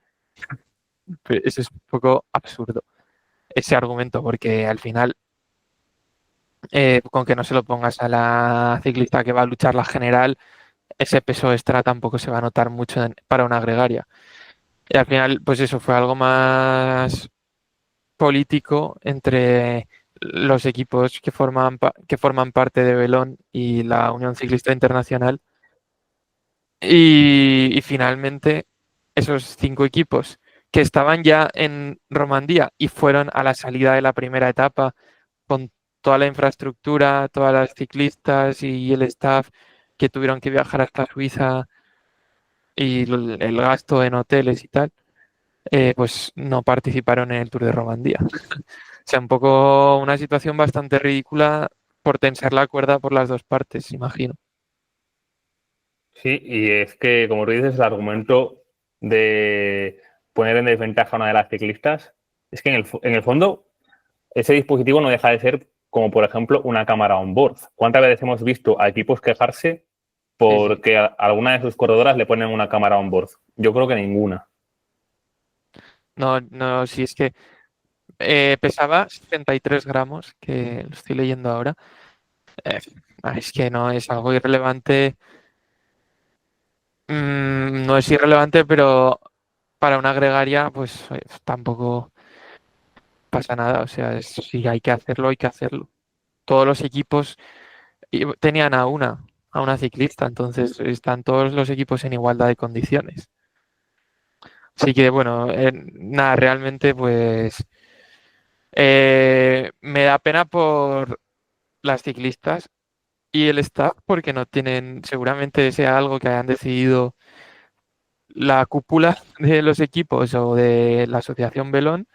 Pues eso es un poco absurdo, ese argumento, porque al final, con que no se lo pongas a la ciclista que va a luchar la general, ese peso extra tampoco se va a notar mucho para una gregaria. Y al final, pues eso fue algo más político entre los equipos que forman parte de Velón y la Unión Ciclista Internacional. Y finalmente, esos 5 equipos que estaban ya en Romandía y fueron a la salida de la primera etapa con toda la infraestructura, todas las ciclistas y el staff que tuvieron que viajar hasta Suiza y el gasto en hoteles y tal, pues no participaron en el Tour de Romandía. O sea, un poco una situación bastante ridícula por tensar la cuerda por las dos partes, imagino. Sí, y es que, como tú dices, el argumento de poner en desventaja a una de las ciclistas es que en el fondo ese dispositivo no deja de ser como, por ejemplo, una cámara on board. ¿Cuántas veces hemos visto a equipos quejarse Sí. porque a alguna de sus corredoras le ponen una cámara on board. Yo creo que ninguna. No, no, sí, es que pesaba 73 gramos, que lo estoy leyendo ahora. Eh, es que no es algo irrelevante. No es irrelevante, pero para una gregaria, pues tampoco pasa nada. O sea, si hay que hacerlo, hay que hacerlo. Todos los equipos tenían a una ciclista, entonces están todos los equipos en igualdad de condiciones. Así que bueno, nada, realmente pues me da pena por las ciclistas y el staff porque no tienen, seguramente sea algo que hayan decidido la cúpula de los equipos o de la asociación Belón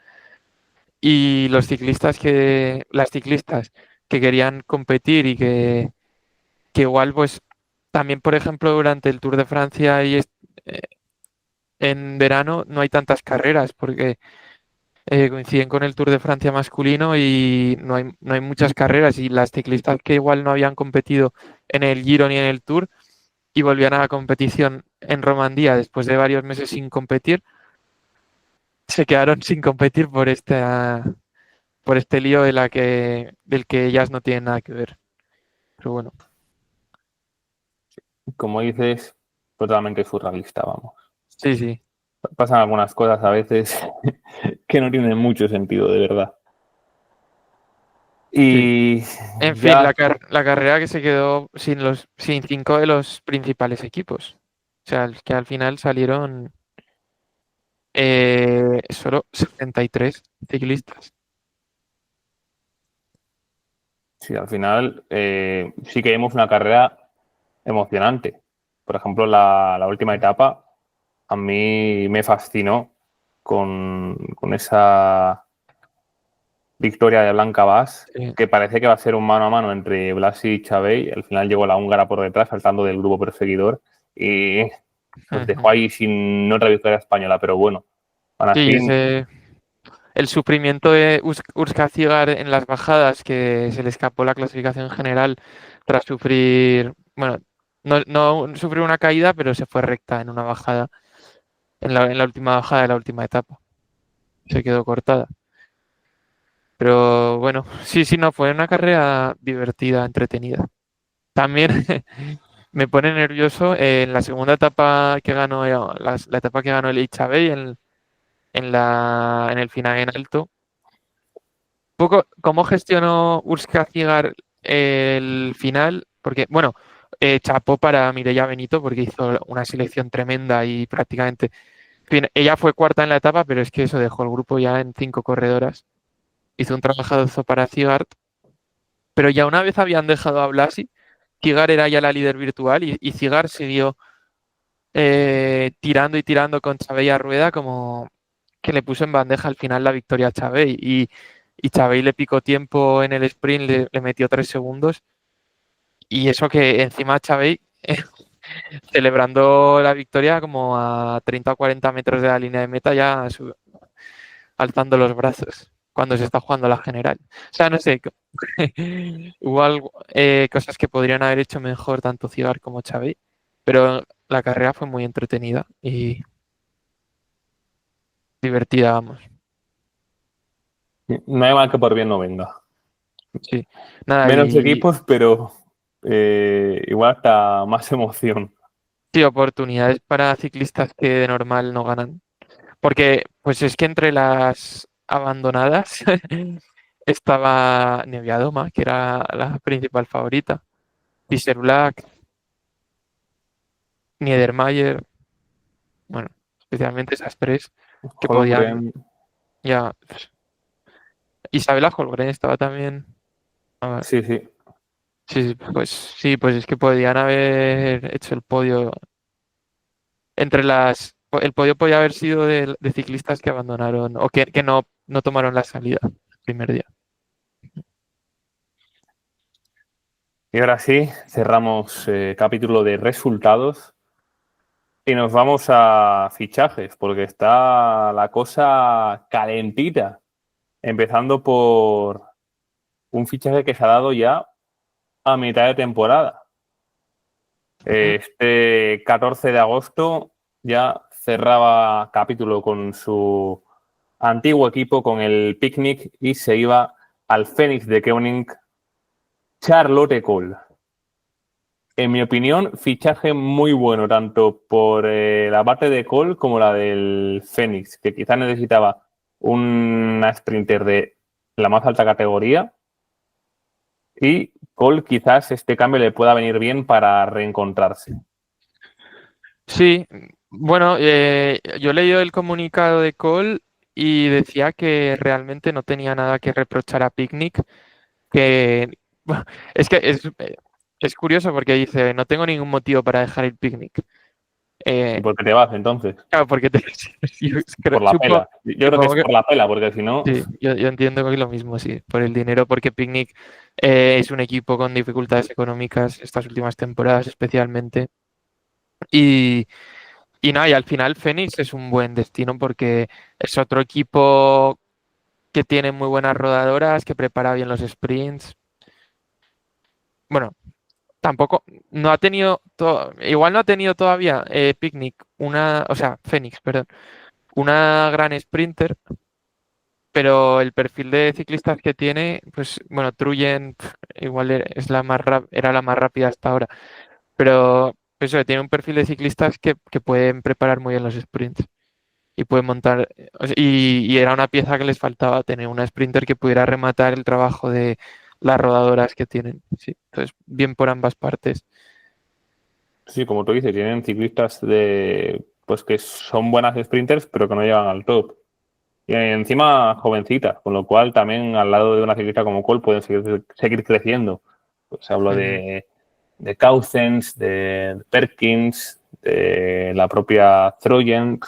y las ciclistas que querían competir y que igual pues también por ejemplo durante el Tour de Francia eh, en verano no hay tantas carreras porque coinciden con el Tour de Francia masculino y no hay muchas carreras y las ciclistas que igual no habían competido en el Giro ni en el Tour y volvían a la competición en Romandía después de varios meses sin competir, se quedaron sin competir por este lío del que ellas no tienen nada que ver. Pero bueno, Como dices, totalmente surrealista, vamos. sí, sí, Pasan algunas cosas a veces que no tienen mucho sentido, de verdad. sí. Y En fin, ya, la carrera que se quedó sin cinco de los principales equipos. O sea, que al final salieron solo 73 ciclistas. sí, al final sí que vimos una carrera emocionante. Por ejemplo, la última etapa a mí me fascinó con esa victoria de Blanca Bas, Sí. que parece que va a ser un mano a mano entre Blasi y Chavey. Al final llegó la húngara por detrás, saltando del grupo perseguidor y pues dejó Ujú. ahí sin otra victoria española. Pero bueno, aún Sí, así, el sufrimiento de Urska Cigar en las bajadas, que se le escapó la clasificación general tras sufrir, bueno, no sufrió una caída, pero se fue recta en una bajada, en la última bajada de la última etapa. Se quedó cortada. Pero bueno, sí, sí, no, fue una carrera divertida, entretenida. También me pone nervioso en la segunda etapa que ganó, la etapa que ganó el Ichabey en el final en alto. Poco, ¿cómo gestionó Urska Cigar el final? Porque, bueno, chapó para Mireia Benito porque hizo una selección tremenda y prácticamente, en fin, ella fue cuarta en la etapa, pero es que eso dejó el grupo ya en 5 corredoras. Hizo un trabajazo para Cigar, pero ya una vez habían dejado a Blasi, Cigar era ya la líder virtual y Cigar siguió tirando y tirando con Chabey a rueda como que le puso en bandeja al final la victoria a Chabey y Chabey le picó tiempo en el sprint, le metió 3 segundos y eso que encima Chabey celebrando la victoria como a 30 o 40 metros de la línea de meta ya alzando los brazos cuando se está jugando la general. O sea, no sé, igual cosas que podrían haber hecho mejor tanto Cigar como Chabey, pero la carrera fue muy entretenida y divertida, vamos. no hay mal que por bien no venga. Sí, nada, Menos y equipos, pero igual hasta más emoción. sí, oportunidades para ciclistas que de normal no ganan. Porque, pues es que entre las abandonadas estaba Neviadoma, que era la principal favorita, Fischer Black, Niedermayer, bueno, especialmente esas tres que podían, Holmgren, ya, Isabela Holgren estaba también, a ver, sí, sí. sí, pues es que podían haber hecho el podio el podio podía haber sido de ciclistas que abandonaron o que no tomaron la salida el primer día. Y ahora sí, cerramos capítulo de resultados y nos vamos a fichajes, porque está la cosa calentita. Empezando por un fichaje que se ha dado ya a mitad de temporada. Este 14 de agosto ya cerraba capítulo con su antiguo equipo, con el Picnic, y se iba al Phoenix de Koenig, Charlotte Cole. En mi opinión, fichaje muy bueno, tanto por la parte de Cole como la del Phoenix, que quizás necesitaba una sprinter de la más alta categoría. Y Cole quizás este cambio le pueda venir bien para reencontrarse. Sí, bueno, yo he leído el comunicado de Cole y decía que realmente no tenía nada que reprochar a Picnic, que es que es curioso porque dice, no tengo ningún motivo para dejar el Picnic. ¿Y Eh, por qué te vas entonces? claro, porque yo Por la pela. Yo creo que supongo es que por la pela, porque si no, sí, yo entiendo que es lo mismo, sí, por el dinero, porque Picnic es un equipo con dificultades económicas estas últimas temporadas especialmente. Y, y nada, y al final Phoenix es un buen destino porque es otro equipo que tiene muy buenas rodadoras, que prepara bien los sprints. Bueno, tampoco, no ha tenido, igual no ha tenido todavía Picnic, o sea, Phoenix, perdón, una gran sprinter, pero el perfil de ciclistas que tiene, pues bueno, Truyen igual es era la más rápida hasta ahora, pero eso, tiene un perfil de ciclistas que pueden preparar muy bien los sprints y pueden montar, o sea, y era una pieza que les faltaba, tener una sprinter que pudiera rematar el trabajo de las rodadoras que tienen. Sí, entonces, bien por ambas partes. sí, como tú dices, tienen ciclistas pues que son buenas sprinters, pero que no llegan al top. Y encima jovencitas, con lo cual también al lado de una ciclista como Cole pueden seguir creciendo. Pues hablo Ujú. de Cousins, de Perkins, de la propia Trojan.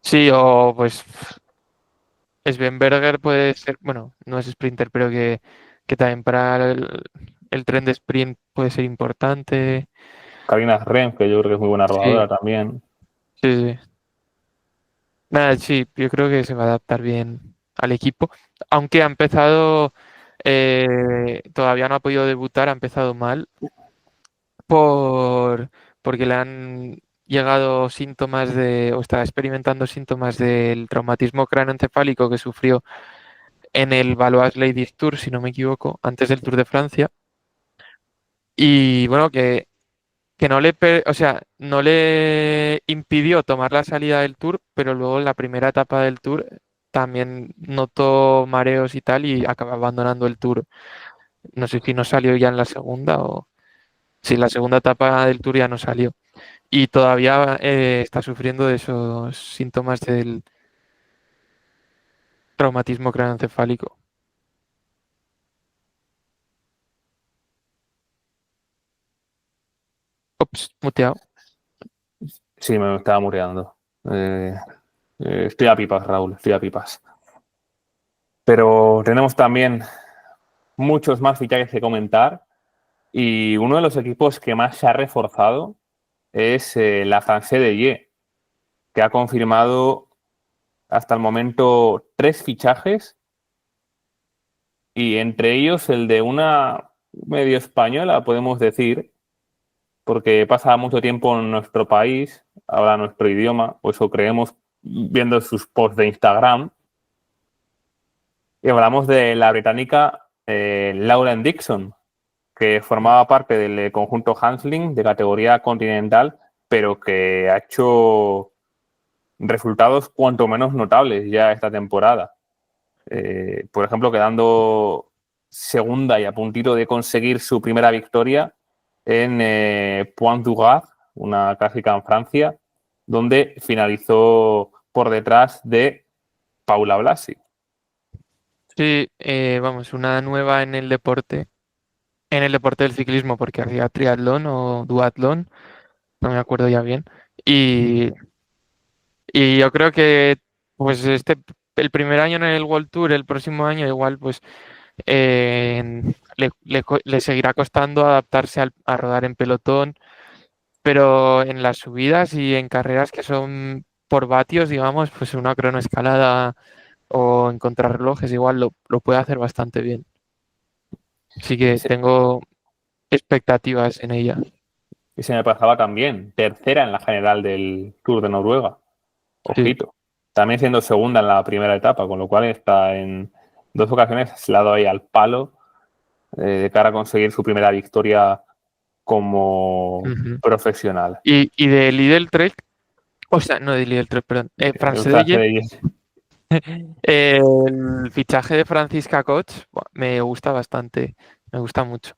Sí, o pues Svenberger puede ser, bueno, no es sprinter, pero que también para el tren de sprint puede ser importante. Karina Renf, que yo creo que es muy buena Sí, rodadora también. sí, sí. Nada, sí, yo creo que se va a adaptar bien al equipo, aunque ha empezado, todavía no ha podido debutar, ha empezado mal por, porque le han llegado síntomas o está experimentando síntomas del traumatismo craneoencefálico que sufrió en el Valois Ladies Tour, si no me equivoco, antes del Tour de Francia. Y bueno, que no o sea, no le impidió tomar la salida del Tour, pero luego en la primera etapa del Tour también notó mareos y tal y acaba abandonando el Tour. No sé si no salió ya en la segunda o si en la segunda etapa del Tour ya no salió. Y todavía está sufriendo de esos síntomas del traumatismo craneoencefálico. Ups, muteado. Sí, me estaba muriendo. Eh, estoy a pipas, Raúl, estoy a pipas. Pero tenemos también muchos más fichajes que comentar y uno de los equipos que más se ha reforzado es la Française de Ye, que ha confirmado hasta el momento 3 fichajes y entre ellos el de una medio española, podemos decir, porque pasa mucho tiempo en nuestro país, habla nuestro idioma, o eso creemos viendo sus posts de Instagram. Y hablamos de la británica Lauren Dixon, que formaba parte del conjunto Hansling de categoría continental, pero que ha hecho resultados cuanto menos notables ya esta temporada. Por ejemplo, quedando segunda y a puntito de conseguir su primera victoria en Pointe du Gard, una clásica en Francia, donde finalizó por detrás de Paula Blasi. Sí, vamos, una nueva en el deporte del ciclismo, porque hacía triatlón o duatlón, no me acuerdo ya bien. Y, y yo creo que pues el primer año en el World Tour, el próximo año igual pues le seguirá costando adaptarse a rodar en pelotón, pero en las subidas y en carreras que son por vatios, digamos, pues una cronoescalada o en contrarrelojes igual lo puede hacer bastante bien. Así que Sí, tengo expectativas en ella. y se me pasaba también, tercera en la general del Tour de Noruega. Sí. Ojito. También siendo segunda en la primera etapa, con lo cual está en 2 ocasiones se le ha dado ahí al palo de cara a conseguir su primera victoria como Ujú. profesional. Y de Lidl Trek, o sea, no de Lidl Trek, perdón, El France frase Deye, de el fichaje de Franziska Koch me gusta bastante, me gusta mucho,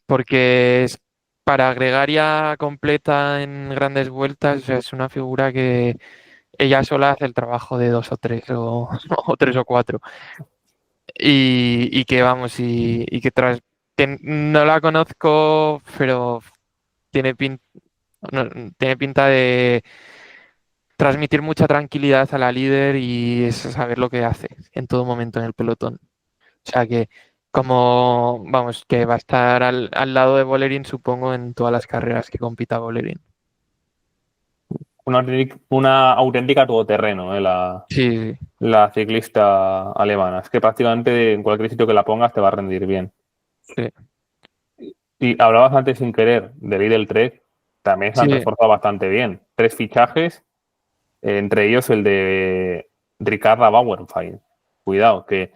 porque es para gregaria completa en grandes vueltas, o sea, es una figura que ella sola hace el trabajo de dos o tres o tres o cuatro. Y que vamos, y que tras que no la conozco, pero tiene tiene pinta de transmitir mucha tranquilidad a la líder y es saber lo que hace en todo momento en el pelotón. O sea que como, vamos, que va a estar al lado de Bolerín, supongo, en todas las carreras que compita Bolerín. una auténtica todoterreno, Sí, la ciclista alemana. Es que prácticamente en cualquier sitio que la pongas te va a rendir bien. sí, Y hablabas antes sin querer de Lidl Trek, también se han sí, reforzado bastante bien. 3 fichajes, entre ellos el de Ricarda Bauernfeind. Cuidado, que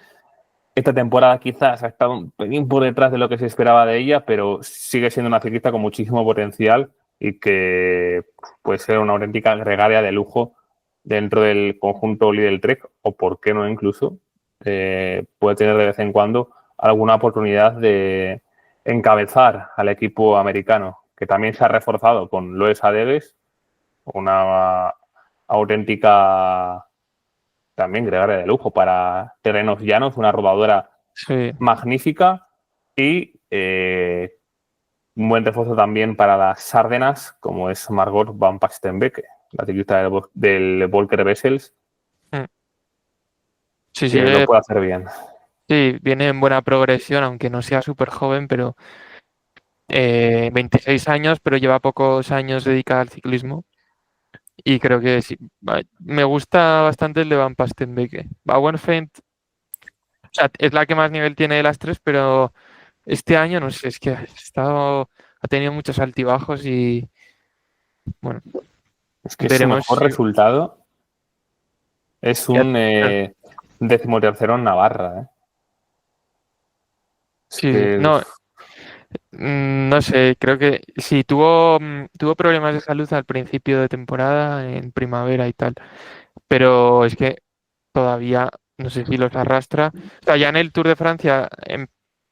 esta temporada quizás ha estado un pelín por detrás de lo que se esperaba de ella, pero sigue siendo una ciclista con muchísimo potencial y que puede ser una auténtica gregaria de lujo dentro del conjunto Lidl Trek, o por qué no incluso puede tener de vez en cuando alguna oportunidad de encabezar al equipo americano, que también se ha reforzado con Loes Adeves, una auténtica también gregaria de lujo para terrenos llanos, una rodadora sí, magnífica y un buen refuerzo también para las Ardenas, como es Margot Van Pastenbeke, la ciclista del Volker Wessels, mm, sí, sí, que lo puede hacer bien. sí, viene en buena progresión, aunque no sea súper joven, pero 26 años, pero lleva pocos años dedicada al ciclismo. Y creo que sí. Me gusta bastante el de Van Pastenbeke. Bauernfeind, o sea, es la que más nivel tiene de las tres, pero este año, no sé, es que ha tenido muchos altibajos y bueno, Es que su veremos mejor si... resultado es ya- un 13º en Navarra. Es Sí, sí. que No, no sé, creo que sí, tuvo problemas de salud al principio de temporada, en primavera y tal, pero es que todavía no sé si los arrastra. O sea, ya en el Tour de Francia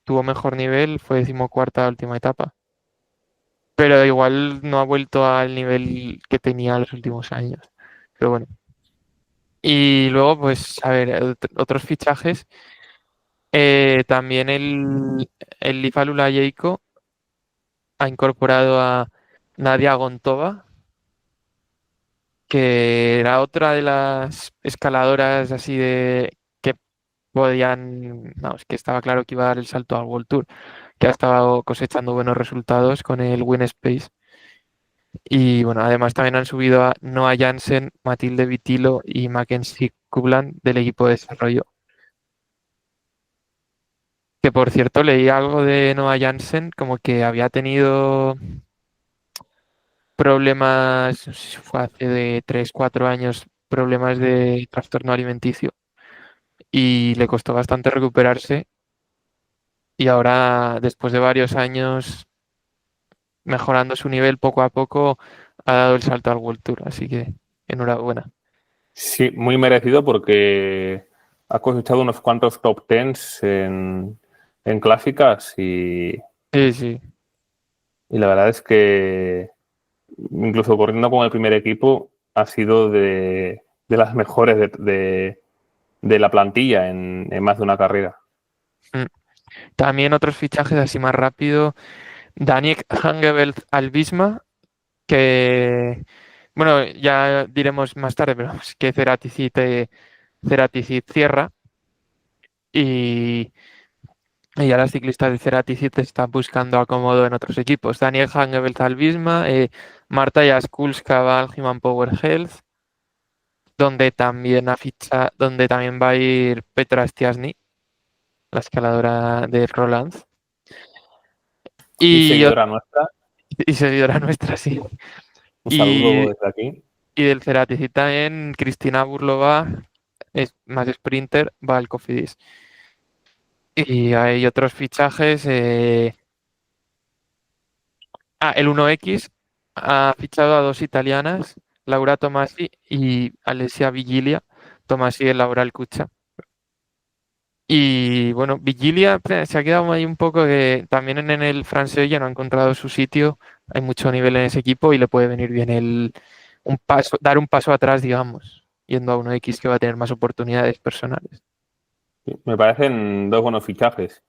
tuvo mejor nivel, fue 14ª última etapa, pero igual no ha vuelto al nivel que tenía los últimos años. Pero bueno. Y luego, pues, a ver, otros fichajes. También el Lifa Lula-Jayco ha incorporado a Nadia Gontova, que era otra de las escaladoras así de que podían, vamos, que estaba claro que iba a dar el salto al World Tour, que ha estado cosechando buenos resultados con el Win Space. Y bueno, además también han subido a Noah Jansen, Matilde Vitilo y Mackenzie Kublan del equipo de desarrollo. Que por cierto leí algo de Noah Jansen, como que había tenido problemas, no sé si fue hace de 3 4 años, problemas de trastorno alimenticio y le costó bastante recuperarse y ahora, después de varios años mejorando su nivel poco a poco, ha dado el salto al World Tour, así que enhorabuena. sí, muy merecido porque ha cosechado unos cuantos top tens en clásicas Sí, sí, y la verdad es que incluso corriendo con el primer equipo ha sido de las mejores de la plantilla en más de una carrera. mm. También otros fichajes así más rápido. Daniel Hangeveld al Visma, que, bueno, ya diremos más tarde, pero es que Ceratizid cierra y, y ya las ciclistas de Ceratizid están buscando acomodo en otros equipos. Daniel Hangeveld al Visma, Marta Jaskulska va al Human Power Health, donde también va a ir Petra Stiasny, la escaladora de Roland. Y Y seguidora nuestra. Y seguidora nuestra, sí. Un saludo Y, desde aquí. y del Cerati también, Cristina Burlova, es más sprinter, va al Cofidis. Y hay otros fichajes. El 1X ha fichado a dos italianas, Laura Tomasi y Alessia Vigilia. Tomasi es Laura Alcucha. Y bueno, Vigilia se ha quedado ahí un poco que también en el francés ya no ha encontrado su sitio. Hay mucho nivel en ese equipo y le puede venir bien dar un paso atrás, digamos, yendo a 1X que va a tener más oportunidades personales. Sí, me parecen dos buenos fichajes.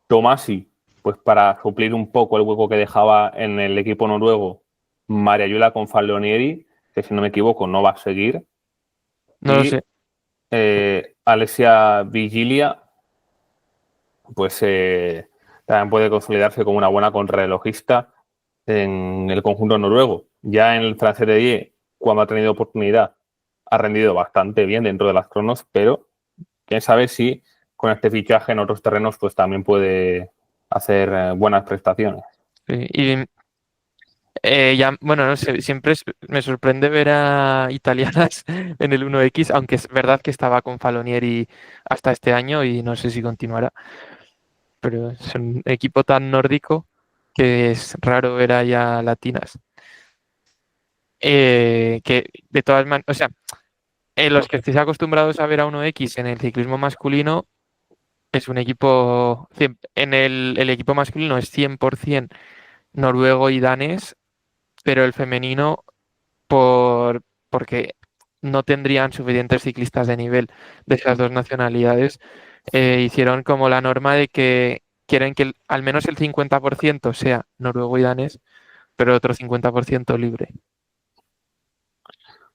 Tomasi, pues para suplir un poco el hueco que dejaba en el equipo noruego Mariayula con Fallonieri, que si no me equivoco no va a seguir. No lo sé. Y Alessia Vigilia, pues también puede consolidarse como una buena contrarrelojista en el conjunto noruego. Ya en el francés de Die, cuando ha tenido oportunidad, ha rendido bastante bien dentro de las cronos, pero quién sabe si con este fichaje en otros terrenos pues también puede hacer buenas prestaciones. Sí. Y bueno, no sé, siempre me sorprende ver a italianas en el 1X, aunque es verdad que estaba con Falonieri hasta este año y no sé si continuará, pero es un equipo tan nórdico que es raro ver allá latinas. Que de todas maneras, o sea, los que estéis acostumbrados a ver a 1X en el ciclismo masculino, es un equipo, en el equipo masculino es 100% noruego y danés, pero el femenino porque no tendrían suficientes ciclistas de nivel de esas dos nacionalidades, hicieron como la norma de que quieren que al menos el 50% sea noruego y danés, pero otro 50% libre.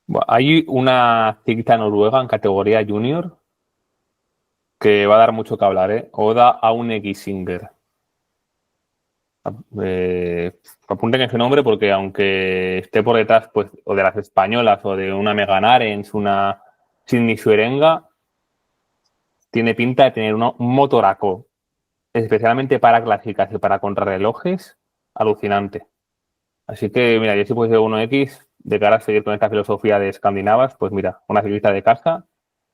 Bueno, hay una ciclista noruega en categoría junior que va a dar mucho que hablar, ¿eh? Oda Aune-Gissinger. Apunten ese nombre porque aunque esté por detrás pues, o de las españolas o de una Megan Arens, una Sydney Swerenga, tiene pinta de tener un motoraco, especialmente para clásicas y para contrarrelojes, alucinante. Así que, mira, yo si fuese 1X, de cara a seguir con esta filosofía de escandinavas, pues mira, una ciclista de casa,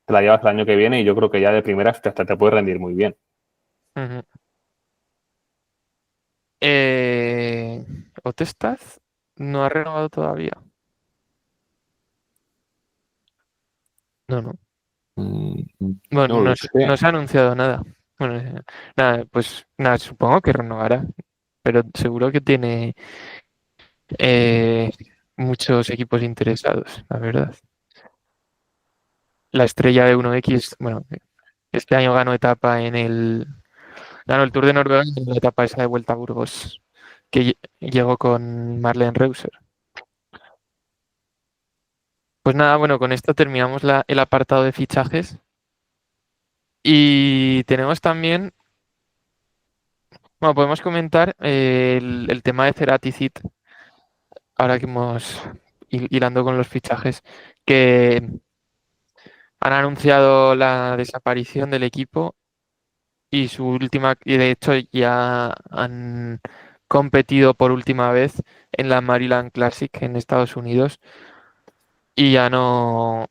te la llevas el año que viene y yo creo que ya de primeras hasta te puede rendir muy bien. Ujú. Eh, Otestad no ha renovado todavía. No, no. Mm, Bueno, no lo no sé. se ha anunciado nada. Bueno, nada, pues nada, supongo que renovará, pero seguro que tiene eh, muchos equipos interesados, la verdad. La estrella de 1X, bueno, este año ganó el Tour de Noruega en la etapa esa de Vuelta a Burgos, que llegó con Marlene Reuser. Pues nada, bueno, con esto terminamos el apartado de fichajes y tenemos también, bueno, podemos comentar el tema de Ceraticid, ahora que hemos hilando con los fichajes, que han anunciado la desaparición del equipo y de hecho ya han competido por última vez en la Maryland Classic en Estados Unidos y ya no,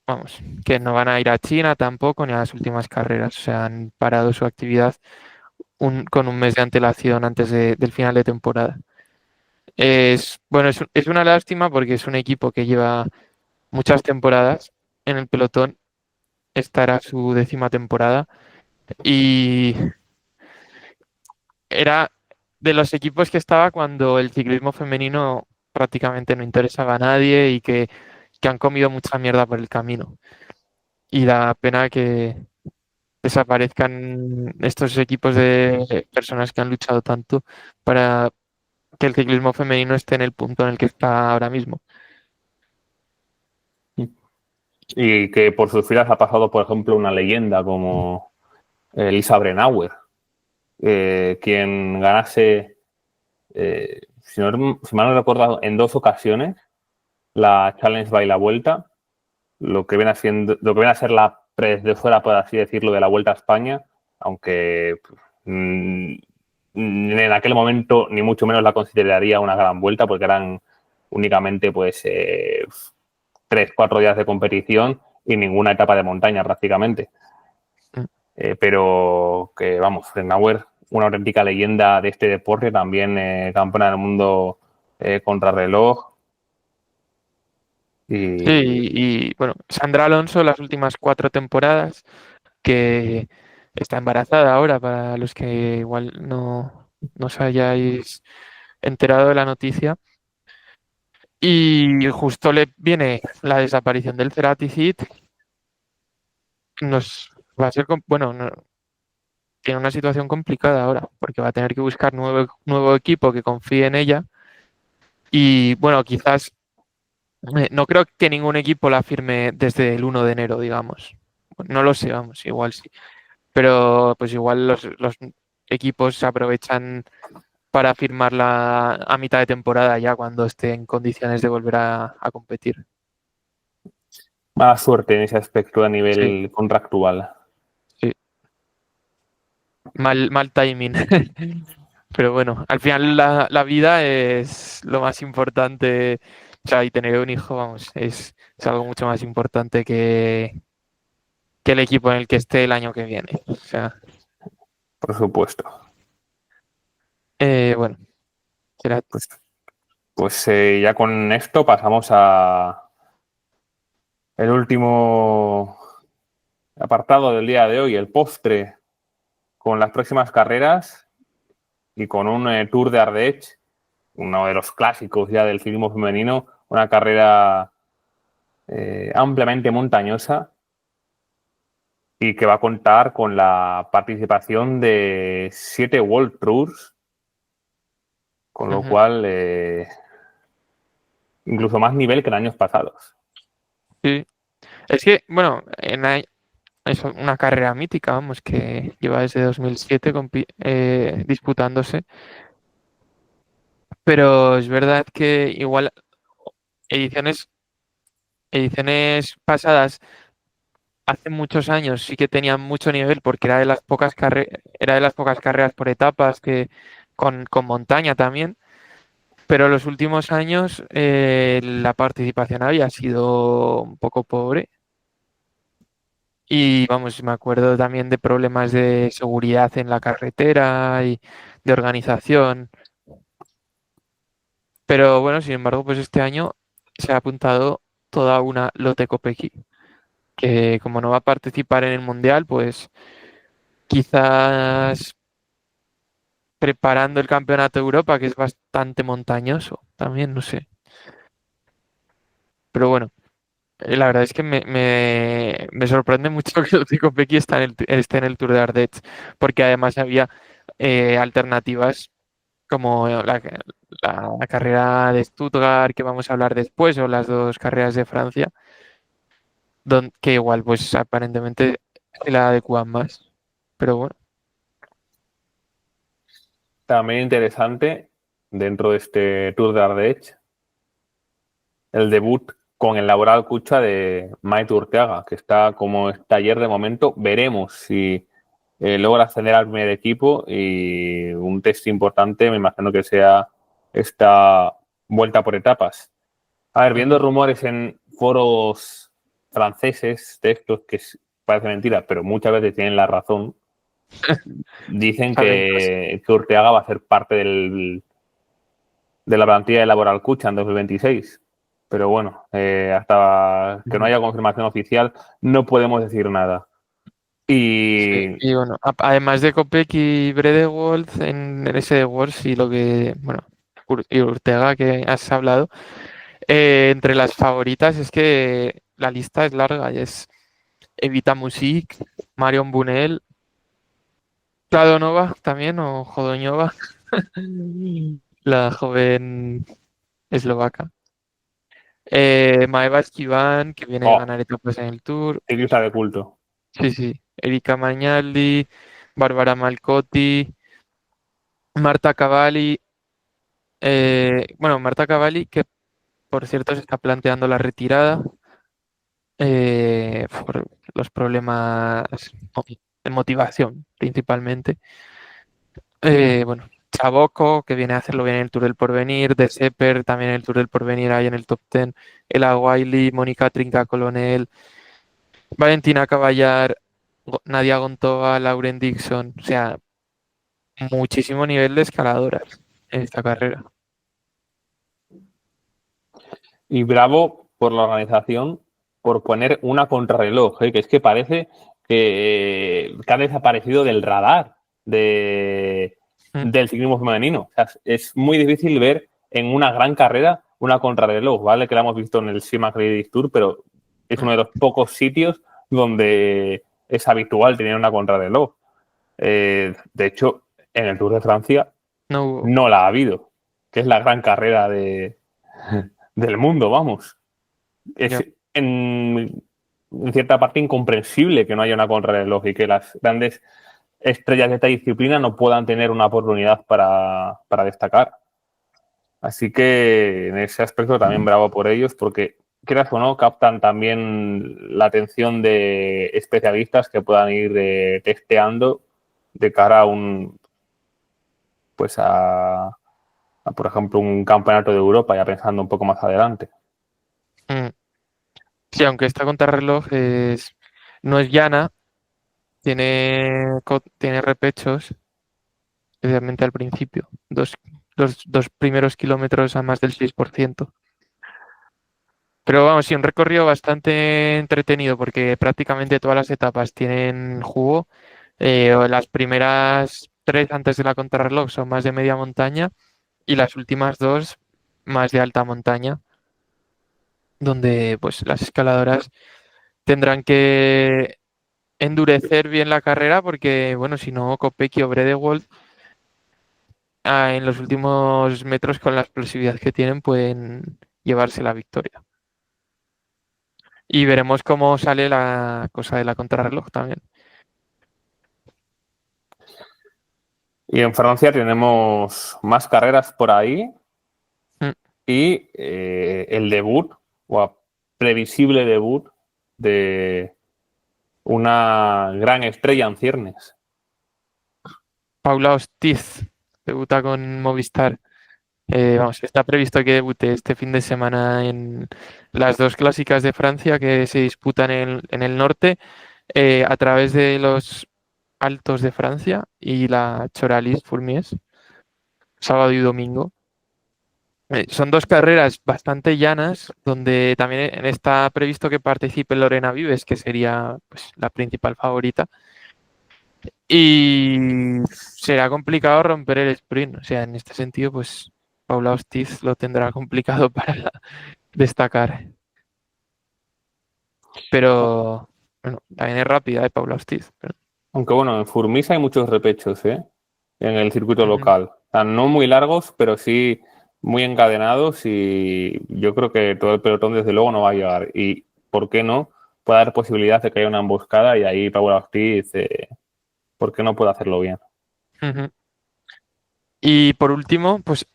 vamos, que no van a ir a China tampoco ni a las últimas carreras, o sea, han parado su actividad con un mes de antelación antes del final de temporada. Bueno, es una lástima porque es un equipo que lleva muchas temporadas en el pelotón, esta era su 10ª temporada y era de los equipos que estaba cuando el ciclismo femenino prácticamente no interesaba a nadie y que han comido mucha mierda por el camino. Y da pena que desaparezcan estos equipos de personas que han luchado tanto para que el ciclismo femenino esté en el punto en el que está ahora mismo. Y que por sus filas ha pasado, por ejemplo, una leyenda como Elisa Brenauer, quien ganase, si mal no recuerdo, en 2 ocasiones la Challenge by la Vuelta, lo que viene a ser la predecesora, por así decirlo, de la Vuelta a España, aunque en aquel momento ni mucho menos la consideraría una gran vuelta porque eran únicamente pues 3-4 días de competición y ninguna etapa de montaña prácticamente. Pero que vamos, Frenauer, una auténtica leyenda de este deporte, también campeona del mundo contrarreloj. Sí, y bueno, Sandra Alonso las últimas 4 temporadas, que está embarazada ahora, para los que igual no os hayáis enterado de la noticia. Y justo le viene la desaparición del Ceratizid. Nos va a ser, bueno, tiene una situación complicada ahora, porque va a tener que buscar nuevo equipo que confíe en ella. Y bueno, quizás no creo que ningún equipo la firme desde el 1 de enero, digamos. No lo sé, vamos, igual sí. Pero pues igual los equipos se aprovechan para firmarla a mitad de temporada ya cuando esté en condiciones de volver a competir. Mala suerte en ese aspecto a Sí, nivel contractual. sí. Mal timing. Pero bueno, al final la vida es lo más importante. O sea, y tener un hijo, vamos, es algo mucho más importante que el equipo en el que esté el año que viene. O sea, Por supuesto. bueno, será. Pues, pues ya con esto pasamos a el último apartado del día de hoy, el postre, con las próximas carreras y con un Tour de Ardèche, uno de los clásicos ya del ciclismo femenino, una carrera ampliamente montañosa y que va a contar con la participación de 7 World Tours, con lo Ujú. cual incluso más nivel que en años pasados. Sí. Es que, bueno, es una carrera mítica, vamos, que lleva desde 2007 disputándose. Pero es verdad que igual ediciones, ediciones pasadas, hace muchos años, sí que tenían mucho nivel porque era de las pocas carreras por etapas que con montaña también. Pero los últimos años la participación había sido un poco pobre. Y vamos, me acuerdo también de problemas de seguridad en la carretera y de organización. Pero bueno, sin embargo, pues este año se ha apuntado toda una Lotte Kopecky, que como no va a participar en el Mundial, pues quizás preparando el Campeonato de Europa, que es bastante montañoso, también, no sé. Pero bueno, la verdad es que me sorprende mucho que Lotte Kopecky esté en el Tour de Ardèche, porque además había alternativas como la carrera de Stuttgart, que vamos a hablar después, o las dos carreras de Francia que igual pues aparentemente se la adecuan más. Pero bueno, También interesante dentro de este Tour de Ardèche el debut con el Laboral Cucha de Maite Urteaga, que está como taller de momento. Veremos si logra ascender al primer equipo y un test importante, me imagino que sea esta vuelta por etapas. A ver, viendo ujú. rumores en foros franceses, textos que parece mentira, pero muchas veces tienen la razón, dicen Saben cosas. que Urteaga va a ser parte de la plantilla de Laboral Cucha en 2026. Pero bueno, hasta que no haya confirmación oficial, no podemos decir nada. Sí, Y y bueno, además de Kopeck y Bredewold en ese de Wars y lo que, bueno, y Ortega que has hablado, entre las favoritas es que la lista es larga y es Evita Music, Marion Bunel, Kladonova también o Jodoñova, la joven eslovaca. Maeva Esquiván, que viene de oh, ganar etapas en el Tour. ciclista de culto. Sí, sí. Erika Magnaldi, Bárbara Malcotti, Marta Cavalli. Bueno, Marta Cavalli, que por cierto se está planteando la retirada por los problemas de motivación, principalmente. Bueno, Chaboco, que viene a hacerlo bien en el Tour del Porvenir, De Sepper, también en el Tour del Porvenir, ahí en el top 10, Ella Wiley, Mónica Trinca Colonel, Valentina Caballar, Nadia Gontova, Lauren Dixon, o sea, muchísimo nivel de escaladoras en esta carrera. Y bravo por la organización por poner una contrarreloj, que es que parece que ha desaparecido del radar del ciclismo femenino. O sea, es muy difícil ver en una gran carrera una contrarreloj, ¿vale? Que la hemos visto en el Sima Credit Tour, pero es uno de los pocos sitios donde es habitual tener una contrarreloj. De hecho, en el Tour de Francia No hubo. no la ha habido, que es la gran carrera del mundo, vamos. Es Ya. en cierta parte incomprensible que no haya una contrarreloj y que las grandes estrellas de esta disciplina no puedan tener una oportunidad para destacar. Así que en ese aspecto también bravo por ellos, porque quieras o no, captan también la atención de especialistas que puedan ir testeando de cara a por ejemplo, un campeonato de Europa, ya pensando un poco más adelante. Mm. Sí, aunque esta contrarreloj no es llana, tiene repechos, especialmente al principio, los 2 primeros kilómetros a más del 6%. Pero vamos, sí, un recorrido bastante entretenido porque prácticamente todas las etapas tienen jugo. Las primeras tres antes de la contrarreloj son más de media montaña y las últimas dos más de alta montaña, donde pues las escaladoras tendrán que endurecer bien la carrera porque, bueno, si no, Kopecky o Bredewald en los últimos metros con la explosividad que tienen pueden llevarse la victoria. Y veremos cómo sale la cosa de la contrarreloj también. Y en Francia tenemos más carreras por ahí Mm. y el debut, o previsible debut, de una gran estrella en ciernes. Paula Ostiz debuta con Movistar. Vamos, está previsto que debute este fin de semana en las dos clásicas de Francia que se disputan en el norte a través de los Altos de Francia y la Choralis-Fourmies, sábado y domingo. Son dos carreras bastante llanas, donde también está previsto que participe Lorena Vives, que sería pues, la principal favorita. Y será complicado romper el sprint. O sea, en este sentido, pues Paula Ostiz lo tendrá complicado para destacar. Pero bueno, también es rápida, Paula Ostiz. Aunque bueno, en Furmisa hay muchos repechos, ¿eh? En el circuito Ujú, local. O sea, no muy largos, pero sí muy encadenados y yo creo que todo el pelotón desde luego no va a llegar. Y, ¿por qué no? Puede haber posibilidad de que haya una emboscada y ahí Paula Ortiz, ¿por qué no puede hacerlo bien? ujú. Y por último, pues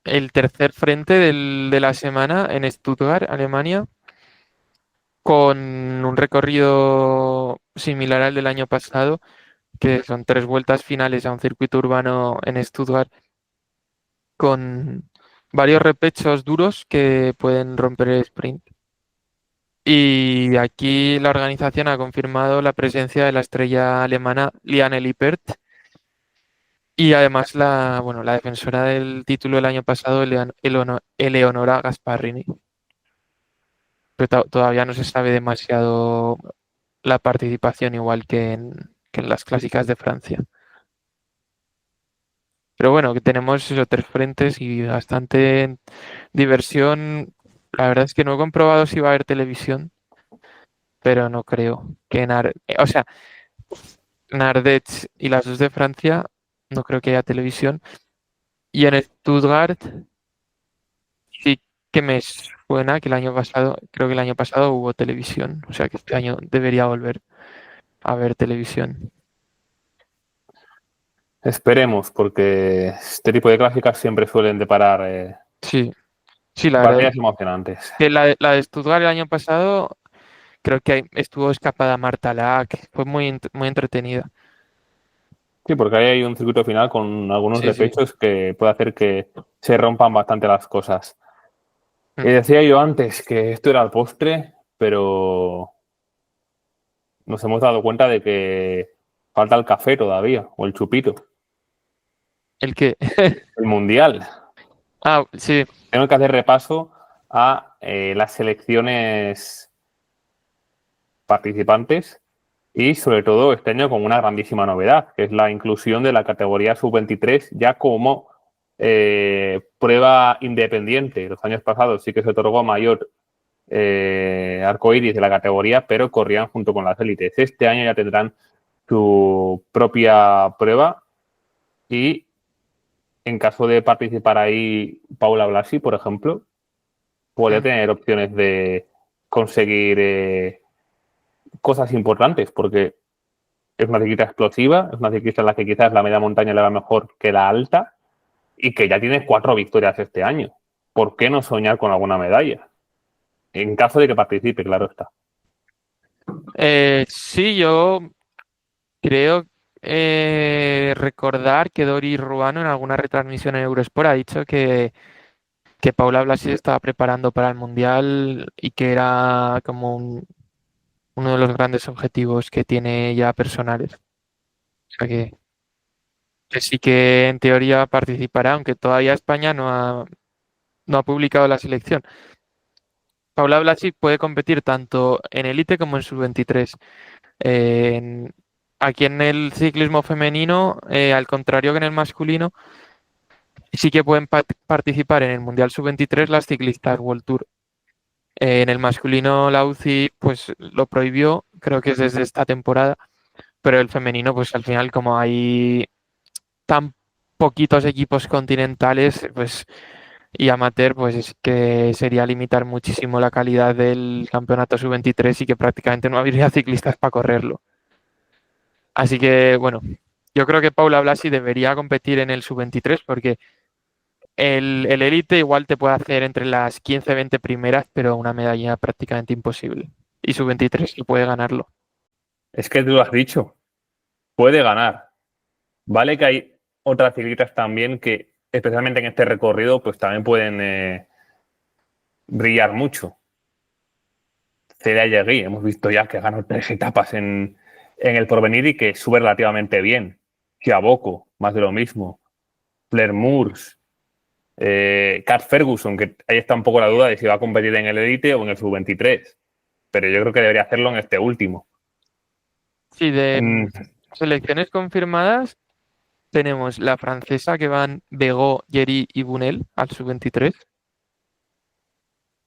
el tercer frente de la semana en Stuttgart, Alemania, con un recorrido similar al del año pasado, que son 3 vueltas finales a un circuito urbano en Stuttgart, con varios repechos duros que pueden romper el sprint. Y aquí la organización ha confirmado la presencia de la estrella alemana Liane Lippert y además la defensora del título del año pasado, Eleonora Gasparrini. Pero todavía no se sabe demasiado la participación igual que en las clásicas de Francia. Pero bueno, que tenemos esos 3 frentes y bastante diversión. La verdad es que no he comprobado si va a haber televisión, pero no creo que o sea, Nardets y las dos de Francia, no creo que haya televisión. Y en Stuttgart sí que me suena que creo que el año pasado hubo televisión. O sea que este año debería volver a ver televisión. Esperemos, porque este tipo de clásicas siempre suelen deparar Sí, sí, la verdad es batallas emocionantes. que la de Stuttgart el año pasado creo que estuvo escapada Marta Lack, fue muy entretenida. Sí, porque ahí hay un circuito final con algunos Sí, sí. repechos que puede hacer que se rompan bastante las cosas. Y Mm. decía yo antes que esto era el postre, pero nos hemos dado cuenta de que falta el café todavía, o el chupito, ¿El qué? el mundial. Ah, sí. Tengo que hacer repaso a las selecciones participantes y sobre todo este año con una grandísima novedad, que es la inclusión de la categoría sub-23 ya como prueba independiente. Los años pasados sí que se otorgó mayor arcoíris de la categoría, pero corrían junto con las élites. Este año ya tendrán su propia prueba y en caso de participar ahí Paula Blasi, por ejemplo, podría Mm. tener opciones de conseguir cosas importantes, porque es una ciclista explosiva, es una ciclista en la que quizás la media montaña le va mejor que la alta y que ya tiene 4 victorias este año. ¿Por qué no soñar con alguna medalla? En caso de que participe, claro está. Sí, yo creo recordar que Dori Ruano en alguna retransmisión en Eurosport ha dicho que Paula Blasi se estaba preparando para el Mundial y que era como uno de los grandes objetivos que tiene ya personales. O sea que sí que en teoría participará, aunque todavía España no ha publicado la selección. Paula Blasi puede competir tanto en élite como en sub-23. En- Aquí en el ciclismo femenino, al contrario que en el masculino, sí que pueden participar en el Mundial Sub-23 las ciclistas World Tour. En el masculino la UCI pues lo prohibió, creo que es desde esta temporada, pero el femenino pues al final como hay tan poquitos equipos continentales pues y amateur pues es que sería limitar muchísimo la calidad del campeonato Sub-23 y que prácticamente no habría ciclistas para correrlo. Así que bueno, yo creo que Paula Blasi debería competir en el Sub-23 porque el Elite igual te puede hacer entre las 15-20 primeras, pero una medalla prácticamente imposible. Y Sub-23 sí puede ganarlo. Es que tú lo has dicho, puede ganar. Vale que hay otras ciclistas también que, especialmente en este recorrido, pues también pueden brillar mucho. Celia Yegui, hemos visto ya que ganó 3 etapas en el Porvenir y que sube relativamente bien. Chiaboco, más de lo mismo. Blair Moors, Kat Ferguson, que ahí está un poco la duda de si va a competir en el Elite o en el Sub-23. Pero yo creo que debería hacerlo en este último. Sí, de Mm, selecciones confirmadas tenemos la francesa que van Bego, Yeri y Bunel al Sub-23.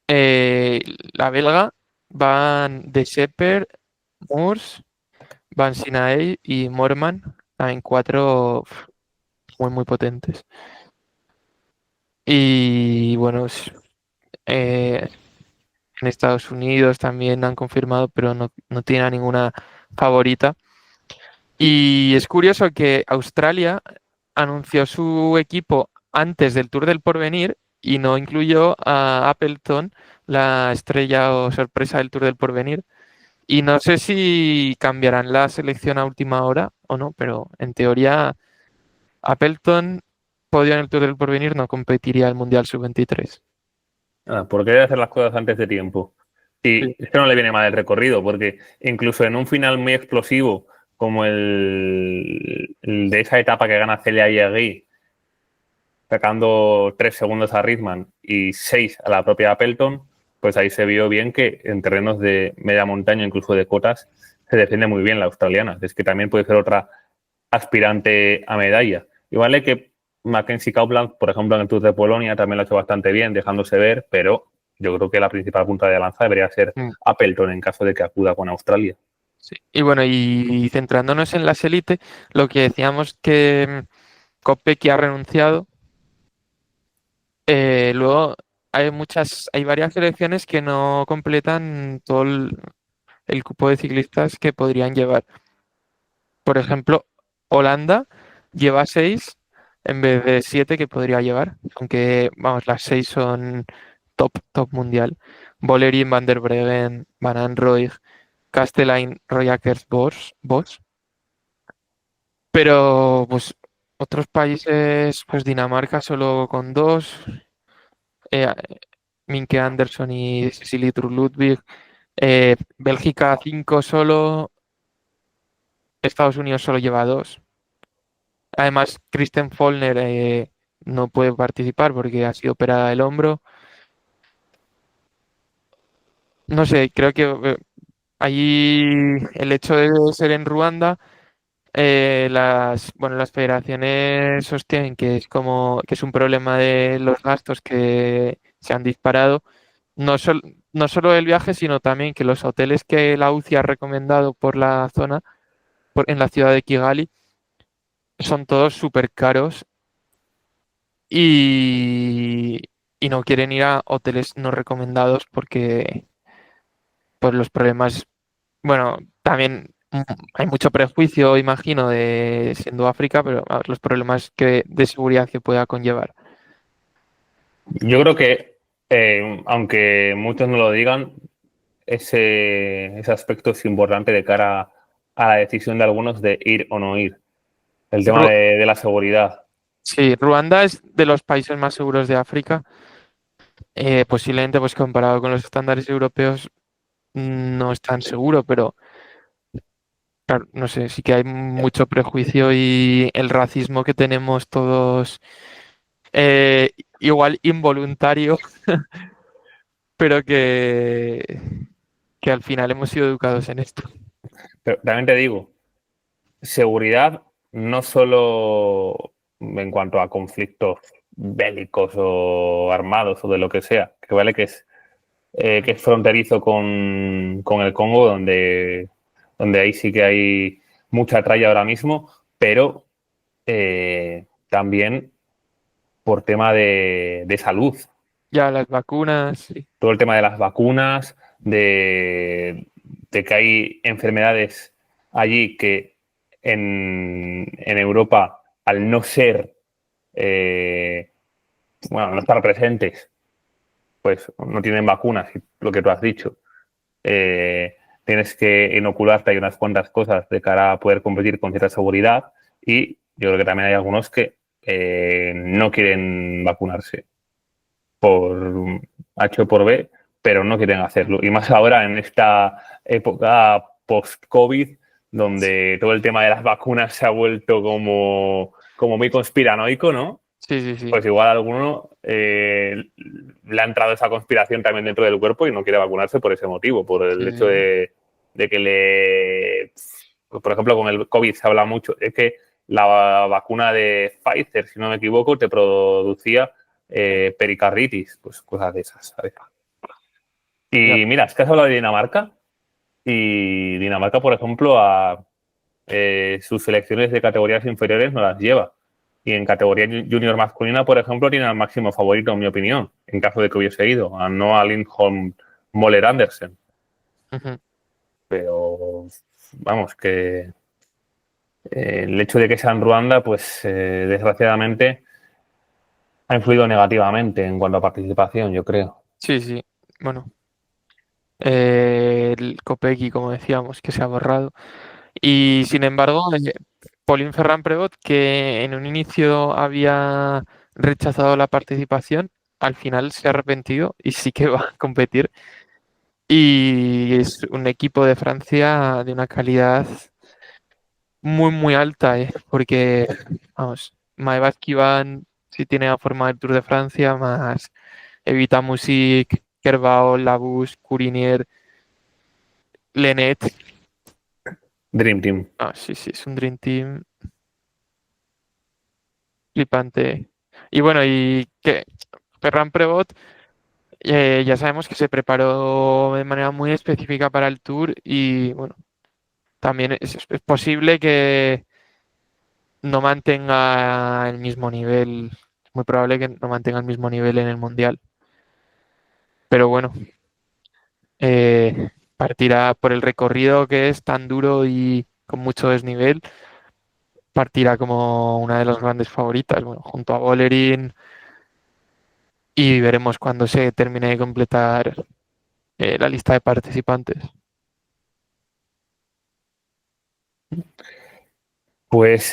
Eh, la belga van De Schepper, Moors, Van Sinaey y Morman. También cuatro muy, muy potentes. Y bueno, eh, en Estados Unidos también han confirmado, pero no tiene a ninguna favorita. Y es curioso que Australia anunció su equipo antes del Tour del Porvenir y no incluyó a Appleton, la estrella o sorpresa del Tour del Porvenir. Y no sé si cambiarán la selección a última hora o no, pero en teoría Appleton, podio en el Tour del Porvenir, no competiría el Mundial Sub-23. porque debe hacer las cosas antes de tiempo. Sí. Y es que no le viene mal el recorrido, porque incluso en un final muy explosivo como el de esa etapa que gana Celia Yegui, sacando 3 segundos a Ridman y 6 a la propia Appleton, pues ahí se vio bien que en terrenos de media montaña, incluso de cotas, se defiende muy bien la australiana. Es que también puede ser otra aspirante a medalla. Y vale que Mackenzie Kaupland, por ejemplo, en el Tour de Polonia también lo ha hecho bastante bien, dejándose ver, pero yo creo que la principal punta de lanza debería ser Mm, Appleton en caso de que acuda con Australia. sí. Y bueno, y centrándonos en las élites, lo que decíamos que Kopecky ha renunciado. Luego hay varias selecciones que no completan todo el cupo de ciclistas que podrían llevar. Por ejemplo, Holanda lleva seis en vez de siete que podría llevar, aunque vamos, las seis son top mundial. Bolerín, Van der Breggen, Van Anrooij, Kastelein, Rojakers, Bos. Pero pues otros países, pues Dinamarca solo con dos, eh, Minke Anderson y Cecilie Ludwig, Bélgica 5 solo, Estados Unidos solo lleva dos. Además, Kristen Follner no puede participar porque ha sido operada del hombro. No sé, creo que allí el hecho de ser en Ruanda, las federaciones sostienen que es como que es un problema de los gastos que se han disparado. No, no solo el viaje, sino también que los hoteles que la UCI ha recomendado por la zona, en la ciudad de Kigali, son todos súper caros y, y no quieren ir a hoteles no recomendados porque pues los problemas, bueno, también hay mucho prejuicio, imagino, de siendo África, pero a ver, los problemas de seguridad que pueda conllevar. Yo creo que, aunque muchos no lo digan, ese aspecto es importante de cara a la decisión de algunos de ir o no ir. El tema Ru- de la seguridad. sí, Ruanda es de los países más seguros de África. Posiblemente, pues comparado con los estándares europeos, no es tan seguro, pero claro, no sé, sí que hay mucho prejuicio y el racismo que tenemos todos, eh, igual involuntario, pero que al final hemos sido educados en esto. Pero también te digo, seguridad no solo en cuanto a conflictos bélicos o armados o de lo que sea, que vale que es fronterizo con el Congo, donde ahí sí que hay mucha tralla ahora mismo, pero también por tema de salud. Ya las vacunas, sí. Todo el tema de las vacunas, de que hay enfermedades allí que en Europa, al no ser, eh, bueno, no estar presentes, pues no tienen vacunas, lo que tú has dicho. Tienes que inocularte, hay unas cuantas cosas de cara a poder competir con cierta seguridad y yo creo que también hay algunos que no quieren vacunarse por H o por B, pero no quieren hacerlo. Y más ahora en esta época post-COVID, donde todo el tema de las vacunas se ha vuelto como muy conspiranoico, ¿no? Sí, sí, sí. Pues igual a alguno le ha entrado esa conspiración también dentro del cuerpo y no quiere vacunarse por ese motivo, por el Sí, hecho sí, de que por ejemplo, con el COVID se habla mucho, es que la vacuna de Pfizer, si no me equivoco, te producía pericarditis, pues cosas de esas, ¿sabes? ya. Y mira, es que has hablado de Dinamarca y Dinamarca, por ejemplo, sus selecciones de categorías inferiores no las lleva. Y en categoría junior masculina, por ejemplo, tiene al máximo favorito, en mi opinión, en caso de que hubiese ido, a Noah Lindholm Moller Andersen. Ujú. Pero vamos, que el hecho de que sea en Ruanda, pues desgraciadamente ha influido negativamente en cuanto a participación, yo creo. Sí, sí. Bueno, el Kopecky, como decíamos, que se ha borrado. Y sin embargo, Pauline Ferrand-Prévot, que en un inicio había rechazado la participación, al final se ha arrepentido y sí que va a competir. Y es un equipo de Francia de una calidad muy, muy alta, porque, vamos, Maeva Esquivan sí tiene la forma del Tour de Francia, más Evita Music, Kerbao, Labous, Courinier, Lenet. Dream Team. Ah, sí, sí, es un Dream Team flipante. Y bueno, y que Ferran Prevot, ya sabemos que se preparó de manera muy específica para el Tour y bueno, también es posible que no mantenga el mismo nivel, es muy probable que no mantenga el mismo nivel en el Mundial. Pero bueno, partirá por el recorrido que es tan duro y con mucho desnivel, partirá como una de las grandes favoritas, bueno, junto a Bolerín y veremos cuando se termine de completar la lista de participantes. Pues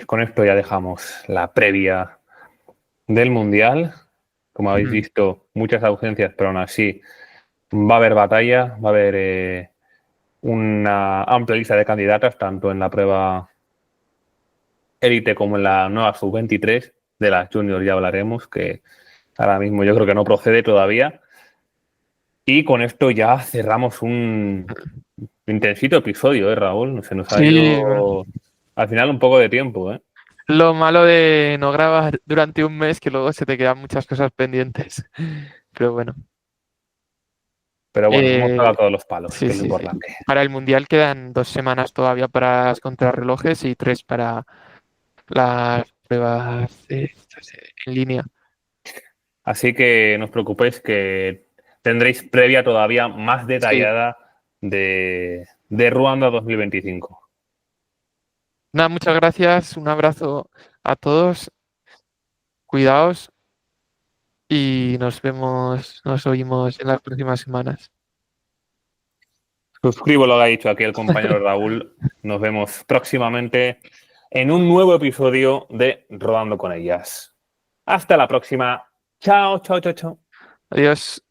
con esto ya dejamos la previa del Mundial. Como habéis visto, muchas ausencias, pero aún así va a haber batalla, va a haber una amplia lista de candidatas, tanto en la prueba élite como en la nueva sub-23. De las juniors ya hablaremos, que ahora mismo yo creo que no procede todavía. Y con esto ya cerramos un intensito episodio, Raúl? Se nos ha Sí, bueno. ido al final un poco de tiempo, ¿eh? Lo malo de no grabar durante un mes, que luego se te quedan muchas cosas pendientes. Pero bueno, Pero bueno, hemos eh, dado todos los palos, sí, que es lo sí, sí. importante. Para el Mundial quedan 2 semanas todavía para las contrarrelojes y 3 para las pruebas en línea. Así que no os preocupéis que tendréis previa todavía más Sí. detallada de Ruanda 2025. Nada, muchas gracias. Un abrazo a todos. Cuidaos y nos vemos, nos oímos en las próximas semanas. Suscribo lo que ha dicho aquí el compañero Raúl. Nos vemos próximamente en un nuevo episodio de Rodando con ellas. Hasta la próxima. Chao, chao, chao, chao. Adiós.